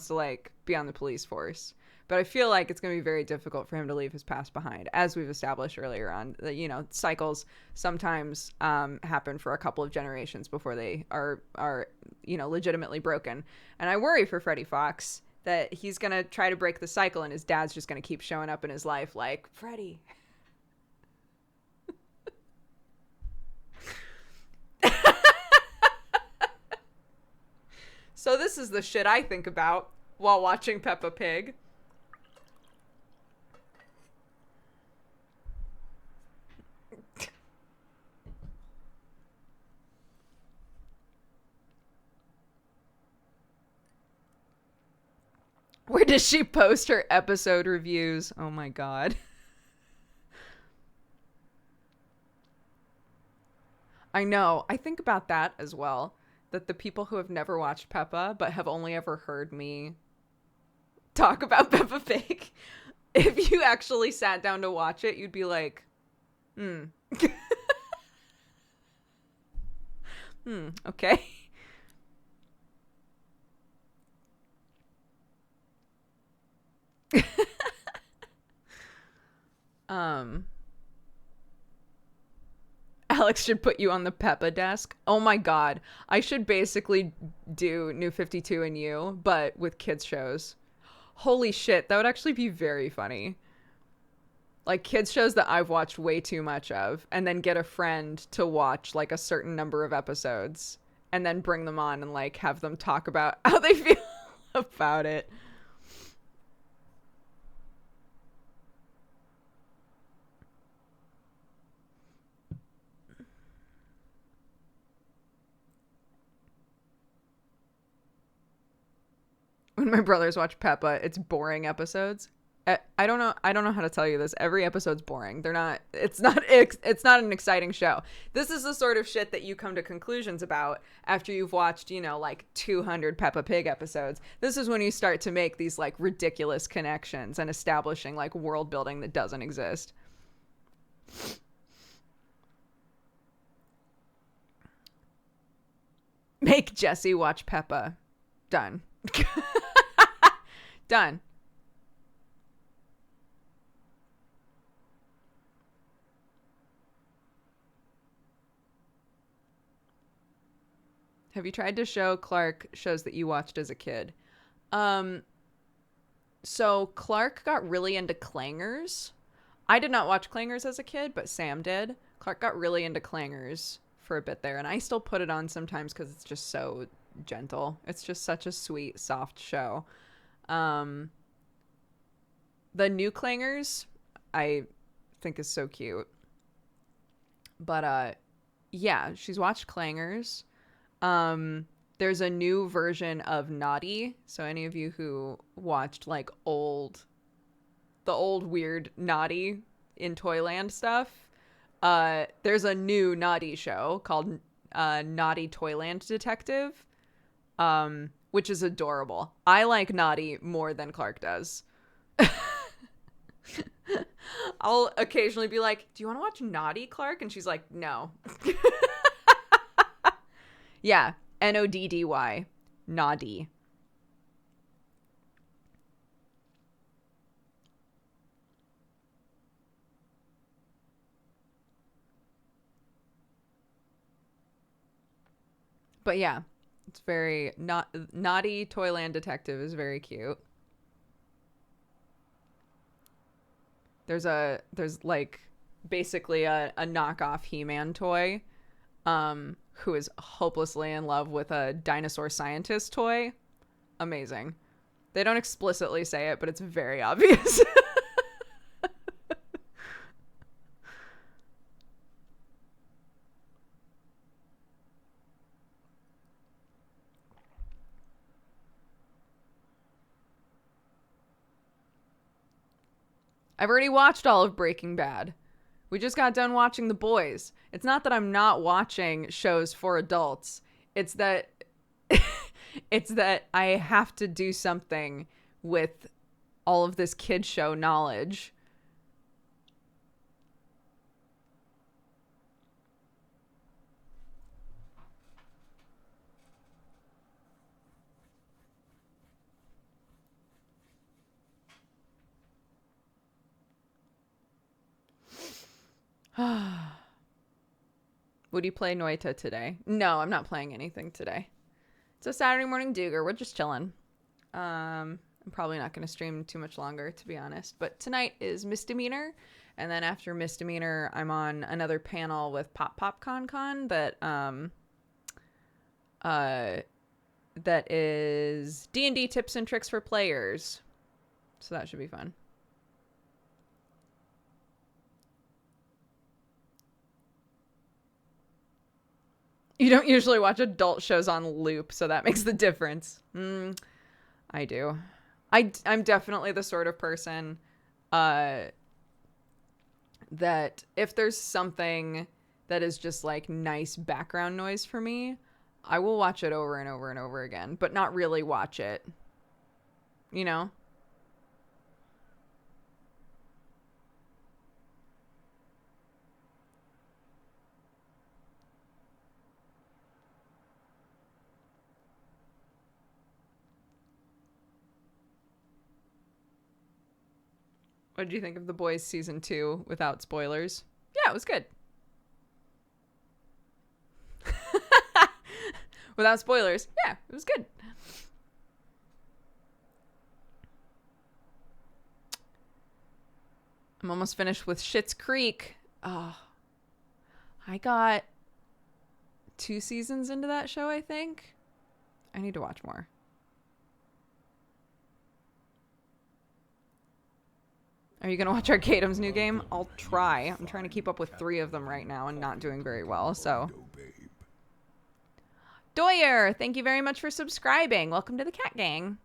like be on the police force. But I feel like it's going to be very difficult for him to leave his past behind, as we've established earlier on. You know, cycles sometimes happen for a couple of generations before they are you know, legitimately broken. And I worry for Freddie Fox that he's going to try to break the cycle, and his dad's just going to keep showing up in his life like, Freddie. So this is the shit I think about while watching Peppa Pig. Where does she post her episode reviews? Oh my god. I know. I think about that as well. That the people who have never watched Peppa but have only ever heard me talk about Peppa Pig, if you actually sat down to watch it, you'd be like, okay. Alex should put you on the Peppa desk. Oh my god. I should basically do New 52 and You, but with kids shows. Holy shit, that would actually be very funny. Like kids shows that I've watched way too much of, and then get a friend to watch like a certain number of episodes, and then bring them on and like have them talk about how they feel about it. When my brothers watch Peppa, it's boring episodes. I don't know how to tell you this. Every episode's boring. It's not an exciting show. This is the sort of shit that you come to conclusions about after you've watched, you know, like 200 Peppa Pig episodes. This is when you start to make these like ridiculous connections and establishing like world building that doesn't exist. Make Jesse watch Peppa. Done. Done. Have you tried to show Clark shows that you watched as a kid? So Clark got really into clangers. I did not watch clangers as a kid, but Sam did. Clark got really into clangers for a bit there, and I still put it on sometimes because it's just so gentle. It's just such a sweet, soft show. The new clangers I think is so cute. But yeah, she's watched clangers. There's a new version of Naughty. So any of you who watched like the old weird Naughty in Toyland stuff, there's a new Naughty show called Naughty Toyland Detective, which is adorable. I like Naughty more than Clark does. I'll occasionally be like, do you want to watch Naughty, Clark? And she's like, no. Yeah, Noddy. Naughty. But yeah, it's very Naughty Toyland Detective is very cute. There's like basically a knockoff He-Man toy, who is hopelessly in love with a dinosaur scientist toy. Amazing. They don't explicitly say it, but it's very obvious. I've already watched all of Breaking Bad. We just got done watching The Boys. It's not that I'm not watching shows for adults. It's that it's that I have to do something with all of this kid show knowledge. Would you play Noita today? No, I'm not playing anything today. It's a Saturday morning DOOGER. We're just chilling. I'm probably not going to stream too much longer, to be honest. But tonight is Misdemeanor. And then after Misdemeanor, I'm on another panel with Pop Pop Con Con that is D&D tips and tricks for players. So that should be fun. You don't usually watch adult shows on loop, so that makes the difference. I do. I'm definitely the sort of person that if there's something that is just like nice background noise for me, I will watch it over and over and over again, but not really watch it. You know? What did you think of The Boys season 2 without spoilers? Yeah, it was good. Without spoilers, yeah, it was good. I'm almost finished with Schitt's Creek. Oh, I got 2 seasons into that show, I think. I need to watch more. Are you going to watch Arcadeum's new game? I'll try. I'm trying to keep up with 3 of them right now and not doing very well, so. Doyer, thank you very much for subscribing. Welcome to the Cat Gang.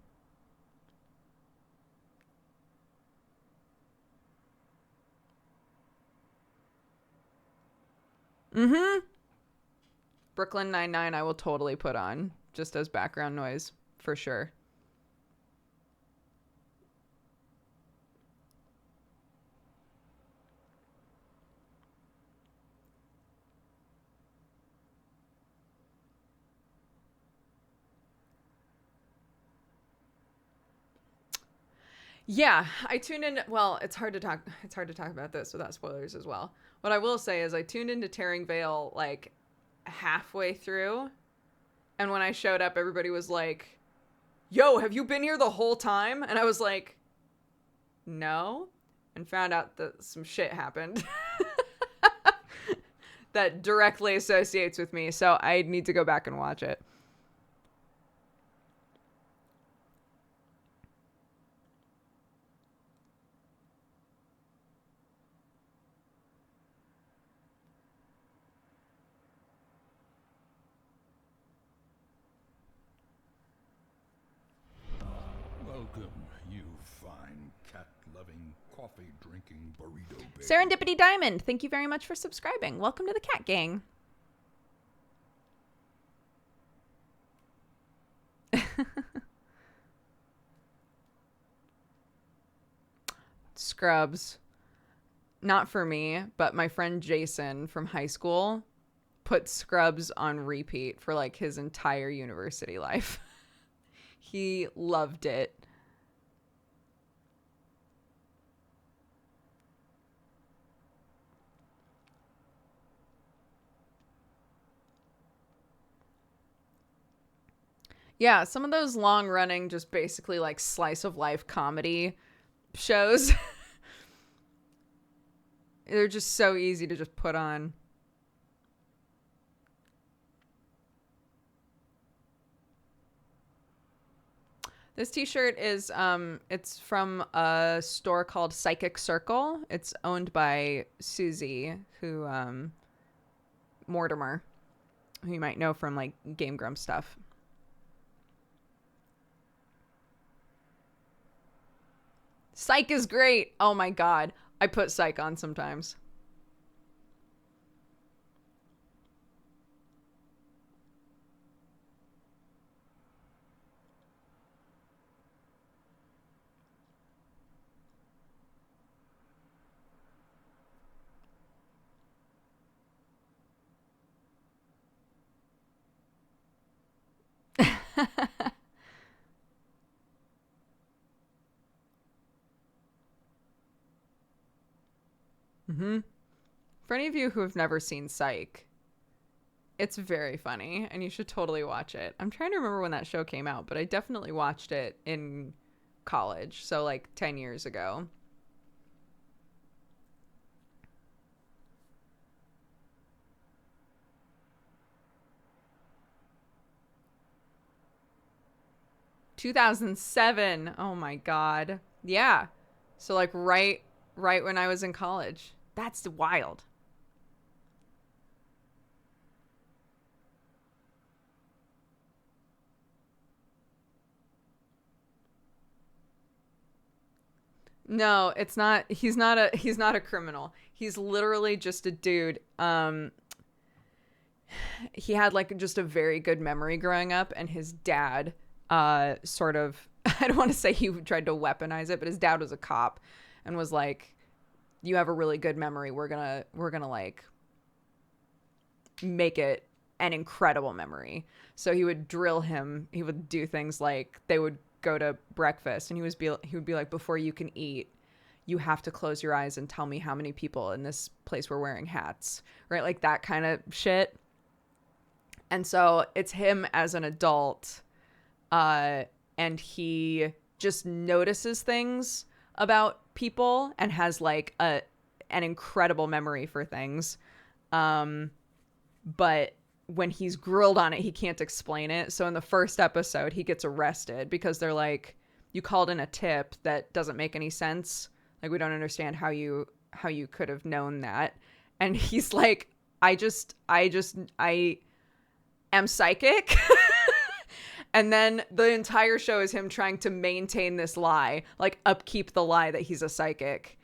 Brooklyn Nine-Nine I will totally put on, just as background noise, for sure. Yeah, I tuned in. Well, it's hard to talk about this without spoilers as well. What I will say is I tuned into Tearing Veil like halfway through, and when I showed up, everybody was like, "Yo, have you been here the whole time?" And I was like, "No," and found out that some shit happened that directly associates with me. So I need to go back and watch it. Welcome, you fine cat-loving, coffee-drinking burrito baby. Serendipity Diamond, thank you very much for subscribing. Welcome to the Cat Gang. Scrubs. Not for me, but my friend Jason from high school put Scrubs on repeat for like his entire university life. He loved it. Yeah, some of those long-running, just basically like slice-of-life comedy shows, they're just so easy to just put on. This t-shirt is, it's from a store called Psychic Circle. It's owned by Susie, who, Mortimer, who you might know from like Game Grumps stuff. Psych is great. Oh my god. I put Psych on sometimes. For any of you who have never seen Psych, it's very funny and you should totally watch it. I'm trying to remember when that show came out, but I definitely watched it in college, so like 10 years ago. ...2007. Oh my god. Yeah. So like right when I was in college. That's wild. No, it's not. He's not a criminal. He's literally just a dude. He had like just a very good memory growing up, and his dad sort of I don't want to say he tried to weaponize it, but his dad was a cop and was like, you have a really good memory. We're gonna like make it an incredible memory. So he would drill him. He would do things like they would go to breakfast and he would be like, before you can eat, you have to close your eyes and tell me how many people in this place were wearing hats, right? Like that kind of shit. And so it's him as an adult, and he just notices things about people and has like an incredible memory for things. But when he's grilled on it, he can't explain it. So in the first episode, he gets arrested because they're like, you called in a tip that doesn't make any sense. Like, we don't understand how you could have known that. And he's like, I am psychic. And then the entire show is him trying to maintain this lie, like upkeep the lie that he's a psychic.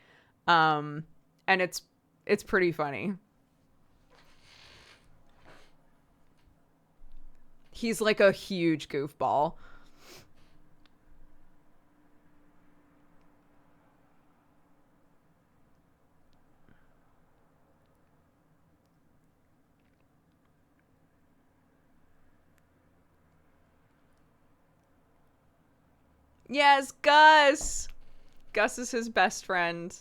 And it's pretty funny. He's like a huge goofball. Yes, Gus. Gus is his best friend.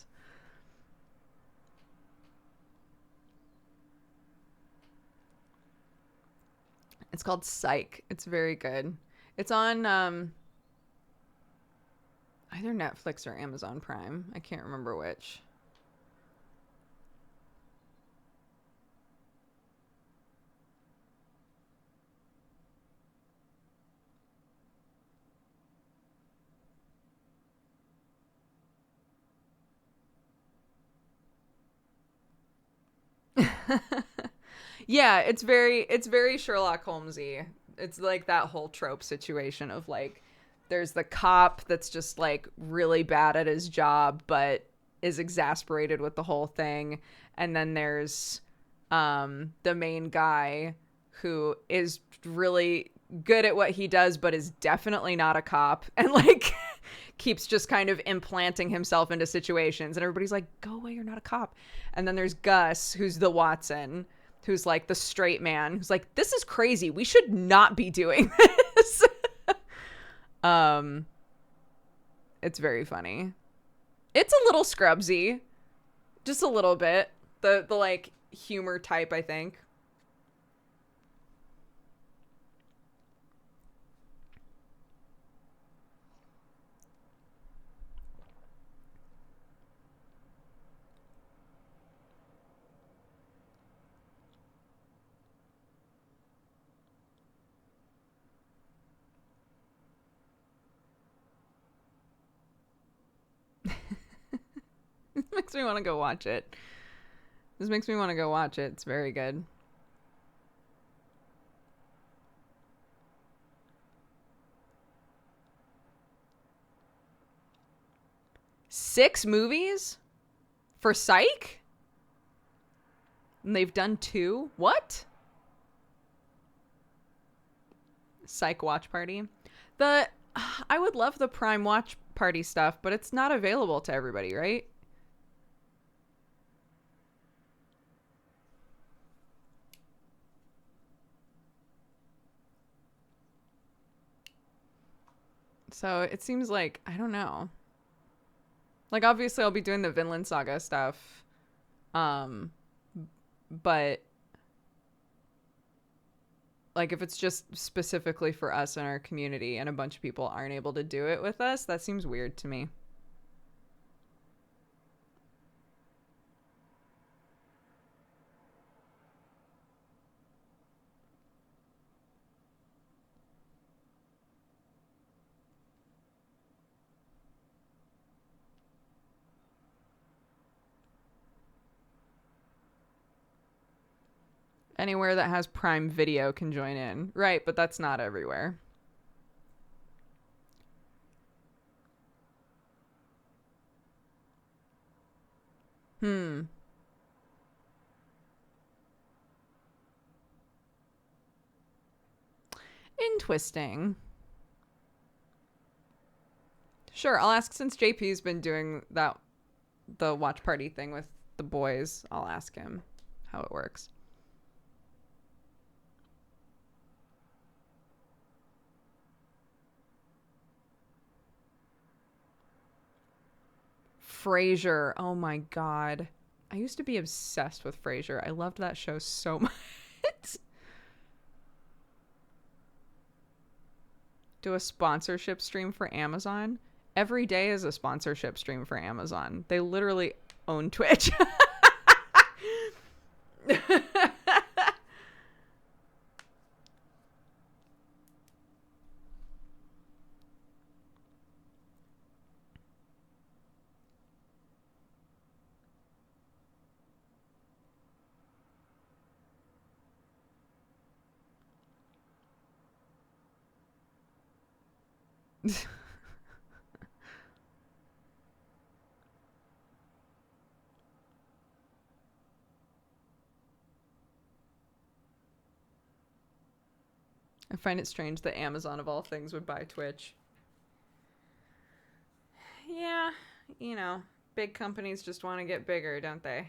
It's called Psych. It's very good. It's on either Netflix or Amazon Prime. I can't remember which. Yeah, it's very Sherlock Holmesy. It's like that whole trope situation of like, there's the cop that's just like really bad at his job but is exasperated with the whole thing, and then there's the main guy who is really good at what he does but is definitely not a cop, and like keeps just kind of implanting himself into situations, and everybody's like, go away, you're not a cop. And then there's Gus, who's the Watson, who's like the straight man, who's like, this is crazy, we should not be doing this. It's very funny. It's a little scrubsy, just a little bit, the like humor type, I think. Makes me want to go watch it. This makes me want to go watch it. It's very good. Six movies for Psych? And they've done two? What? Psych watch party. I would love the Prime watch party stuff, but it's not available to everybody, right? So it seems like, I don't know. Like, obviously I'll be doing the Vinland Saga stuff. But like if it's just specifically for us in our community and a bunch of people aren't able to do it with us, that seems weird to me. Anywhere that has Prime Video can join in. Right, but that's not everywhere. Interesting. Sure, I'll ask since JP's been doing the watch party thing with the boys. I'll ask him how it works. Frasier. Oh my god. I used to be obsessed with Frasier. I loved that show so much. Do a sponsorship stream for Amazon. Every day is a sponsorship stream for Amazon. They literally own Twitch. I find it strange that Amazon, of all things, would buy Twitch. Yeah, you know, big companies just want to get bigger, don't they?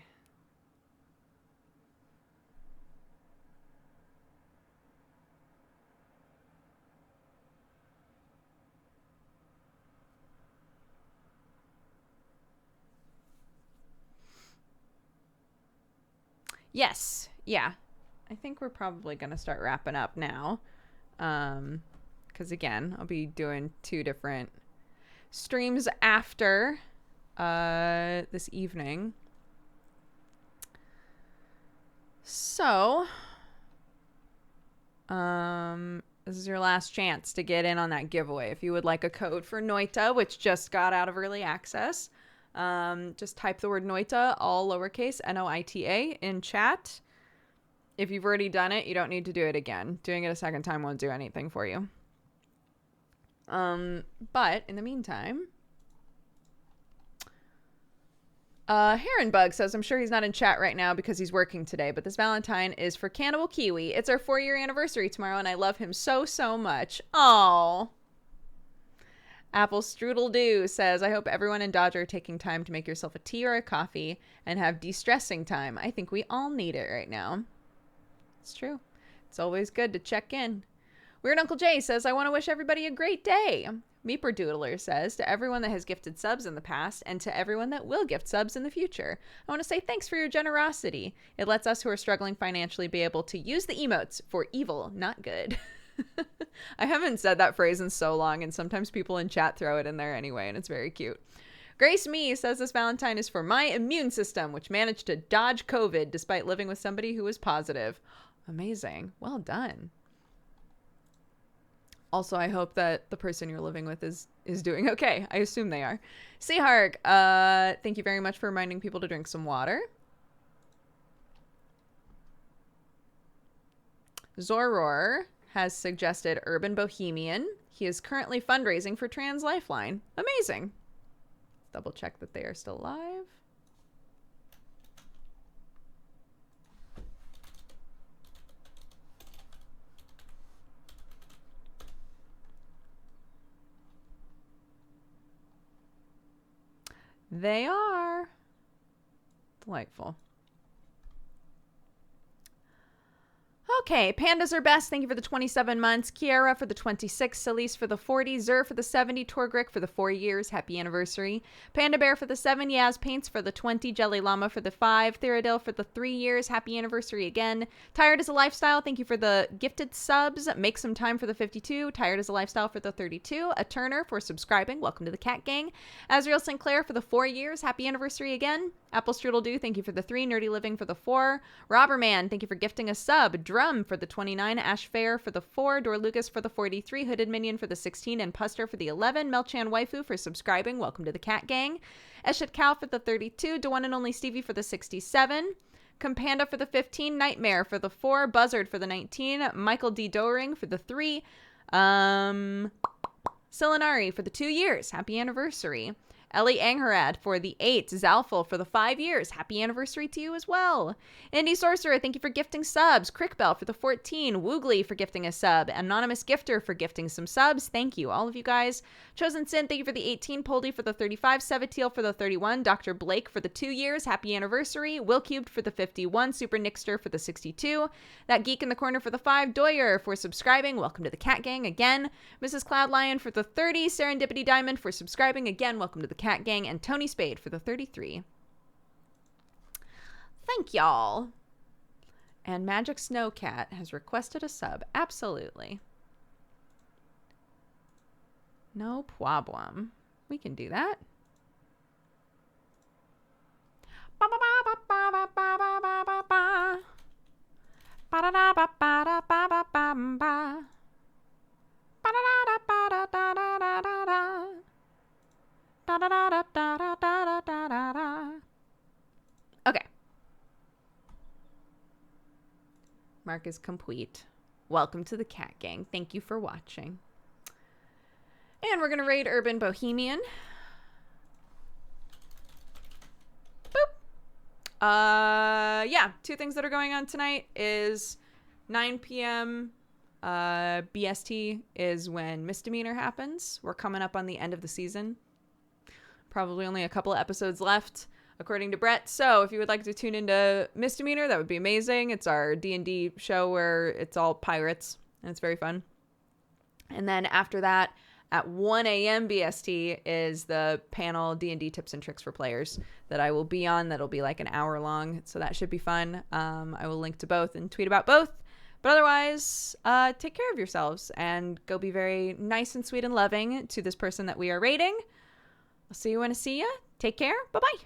Yes, yeah. I think we're probably going to start wrapping up now. Because again, I'll be doing 2 different streams after this evening. So, this is your last chance to get in on that giveaway. If you would like a code for Noita, which just got out of early access, just type the word Noita, all lowercase, Noita, in chat. If you've already done it, you don't need to do it again. Doing it a second time won't do anything for you. But in the meantime, Heronbug says, I'm sure he's not in chat right now because he's working today, but this Valentine is for Cannibal Kiwi. It's our 4-year anniversary tomorrow, and I love him so, so much. Aww. Apple Strudel Do says, I hope everyone in Dodger are taking time to make yourself a tea or a coffee and have de-stressing time. I think we all need it right now. It's true. It's always good to check in. Weird Uncle Jay says, I want to wish everybody a great day. Meeper Doodler says, to everyone that has gifted subs in the past and to everyone that will gift subs in the future, I want to say thanks for your generosity. It lets us who are struggling financially be able to use the emotes for evil, not good. I haven't said that phrase in so long, and sometimes people in chat throw it in there anyway, and it's very cute. Grace Me says this Valentine is for my immune system, which managed to dodge COVID despite living with somebody who was positive. Amazing. Well done. Also, I hope that the person you're living with is doing okay. I assume they are. Seahark, thank you very much for reminding people to drink some water. Zoror has suggested Urban Bohemian. He is currently fundraising for Trans Lifeline. Amazing. Double check that they are still alive. They are. Delightful. Okay, Pandas are best. Thank you for the 27 months. Kiara for the 26. Celise for the 40. Zer for the 70. Torgrick for the 4 years. Happy anniversary. Panda Bear for the 7. Yaz Paints for the 20. Jelly Llama for the 5. Theradil for the 3 years. Happy anniversary again. Tired as a Lifestyle. Thank you for the gifted subs. Make some time for the 52. Tired as a Lifestyle for the 32. A Turner for subscribing. Welcome to the Cat Gang. Azriel Sinclair for the 4 years. Happy anniversary again. Apple Strudel Do, thank you for the 3. Nerdy Living for the 4. Robberman, thank you for gifting a sub. Drum for the 29. Ash Fair for the 4. Dor Lucas for the 43. Hooded Minion for the 16. And Puster for the 11. Melchan Waifu for subscribing. Welcome to the Cat Gang. Eshet Cow for the 32. The one and only Stevie for the 67. Companda for the 15. Nightmare for the 4. Buzzard for the 19. Michael D. Doering for the 3. Silinari for the 2 years. Happy anniversary. Ellie Angharad for the 8. Zalful for the 5 years. Happy anniversary to you as well. Indie Sorcerer, thank you for gifting subs. Crickbell for the 14. Woogly for gifting a sub. Anonymous Gifter for gifting some subs. Thank you, all of you guys. Chosen Sin, thank you for the 18. Poldy for the 35. Sevatiel for the 31. Dr. Blake for the 2 years. Happy anniversary. Will Cubed for the 51. Super Nixter for the 62. That Geek in the Corner for the 5. Doyer for subscribing. Welcome to the Cat Gang again. Mrs. Cloud Lion for the 30. Serendipity Diamond for subscribing again. Welcome to the Cat Gang. And Tony Spade for the 33. Thank y'all. And Magic Snowcat has requested a sub. Absolutely. No problem. We can do that. Okay. Mark is complete. Welcome to the Cat Gang. Thank you for watching. And we're going to raid Urban Bohemian. Boop. Yeah, 2 things that are going on tonight is 9 p.m. BST is when Misdemeanor happens. We're coming up on the end of the season. Probably only a couple of episodes left, according to Brett. So if you would like to tune into Misdemeanor, that would be amazing. It's our D&D show where it's all pirates, and it's very fun. And then after that, at 1 a.m. BST is the panel D&D tips and tricks for players that I will be on. That'll be like an hour long, so that should be fun. I will link to both and tweet about both. But otherwise, take care of yourselves and go be very nice and sweet and loving to this person that we are rating. I'll see you when I see ya. Take care. Bye-bye.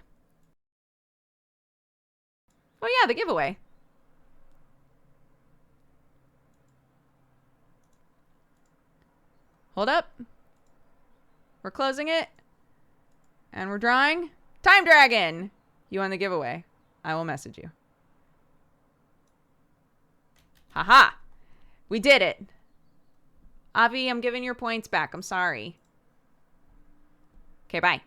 Oh yeah, the giveaway. Hold up. We're closing it. And we're drawing. Time Dragon! You won the giveaway. I will message you. Haha. We did it. Avi, I'm giving your points back. I'm sorry. Okay, bye.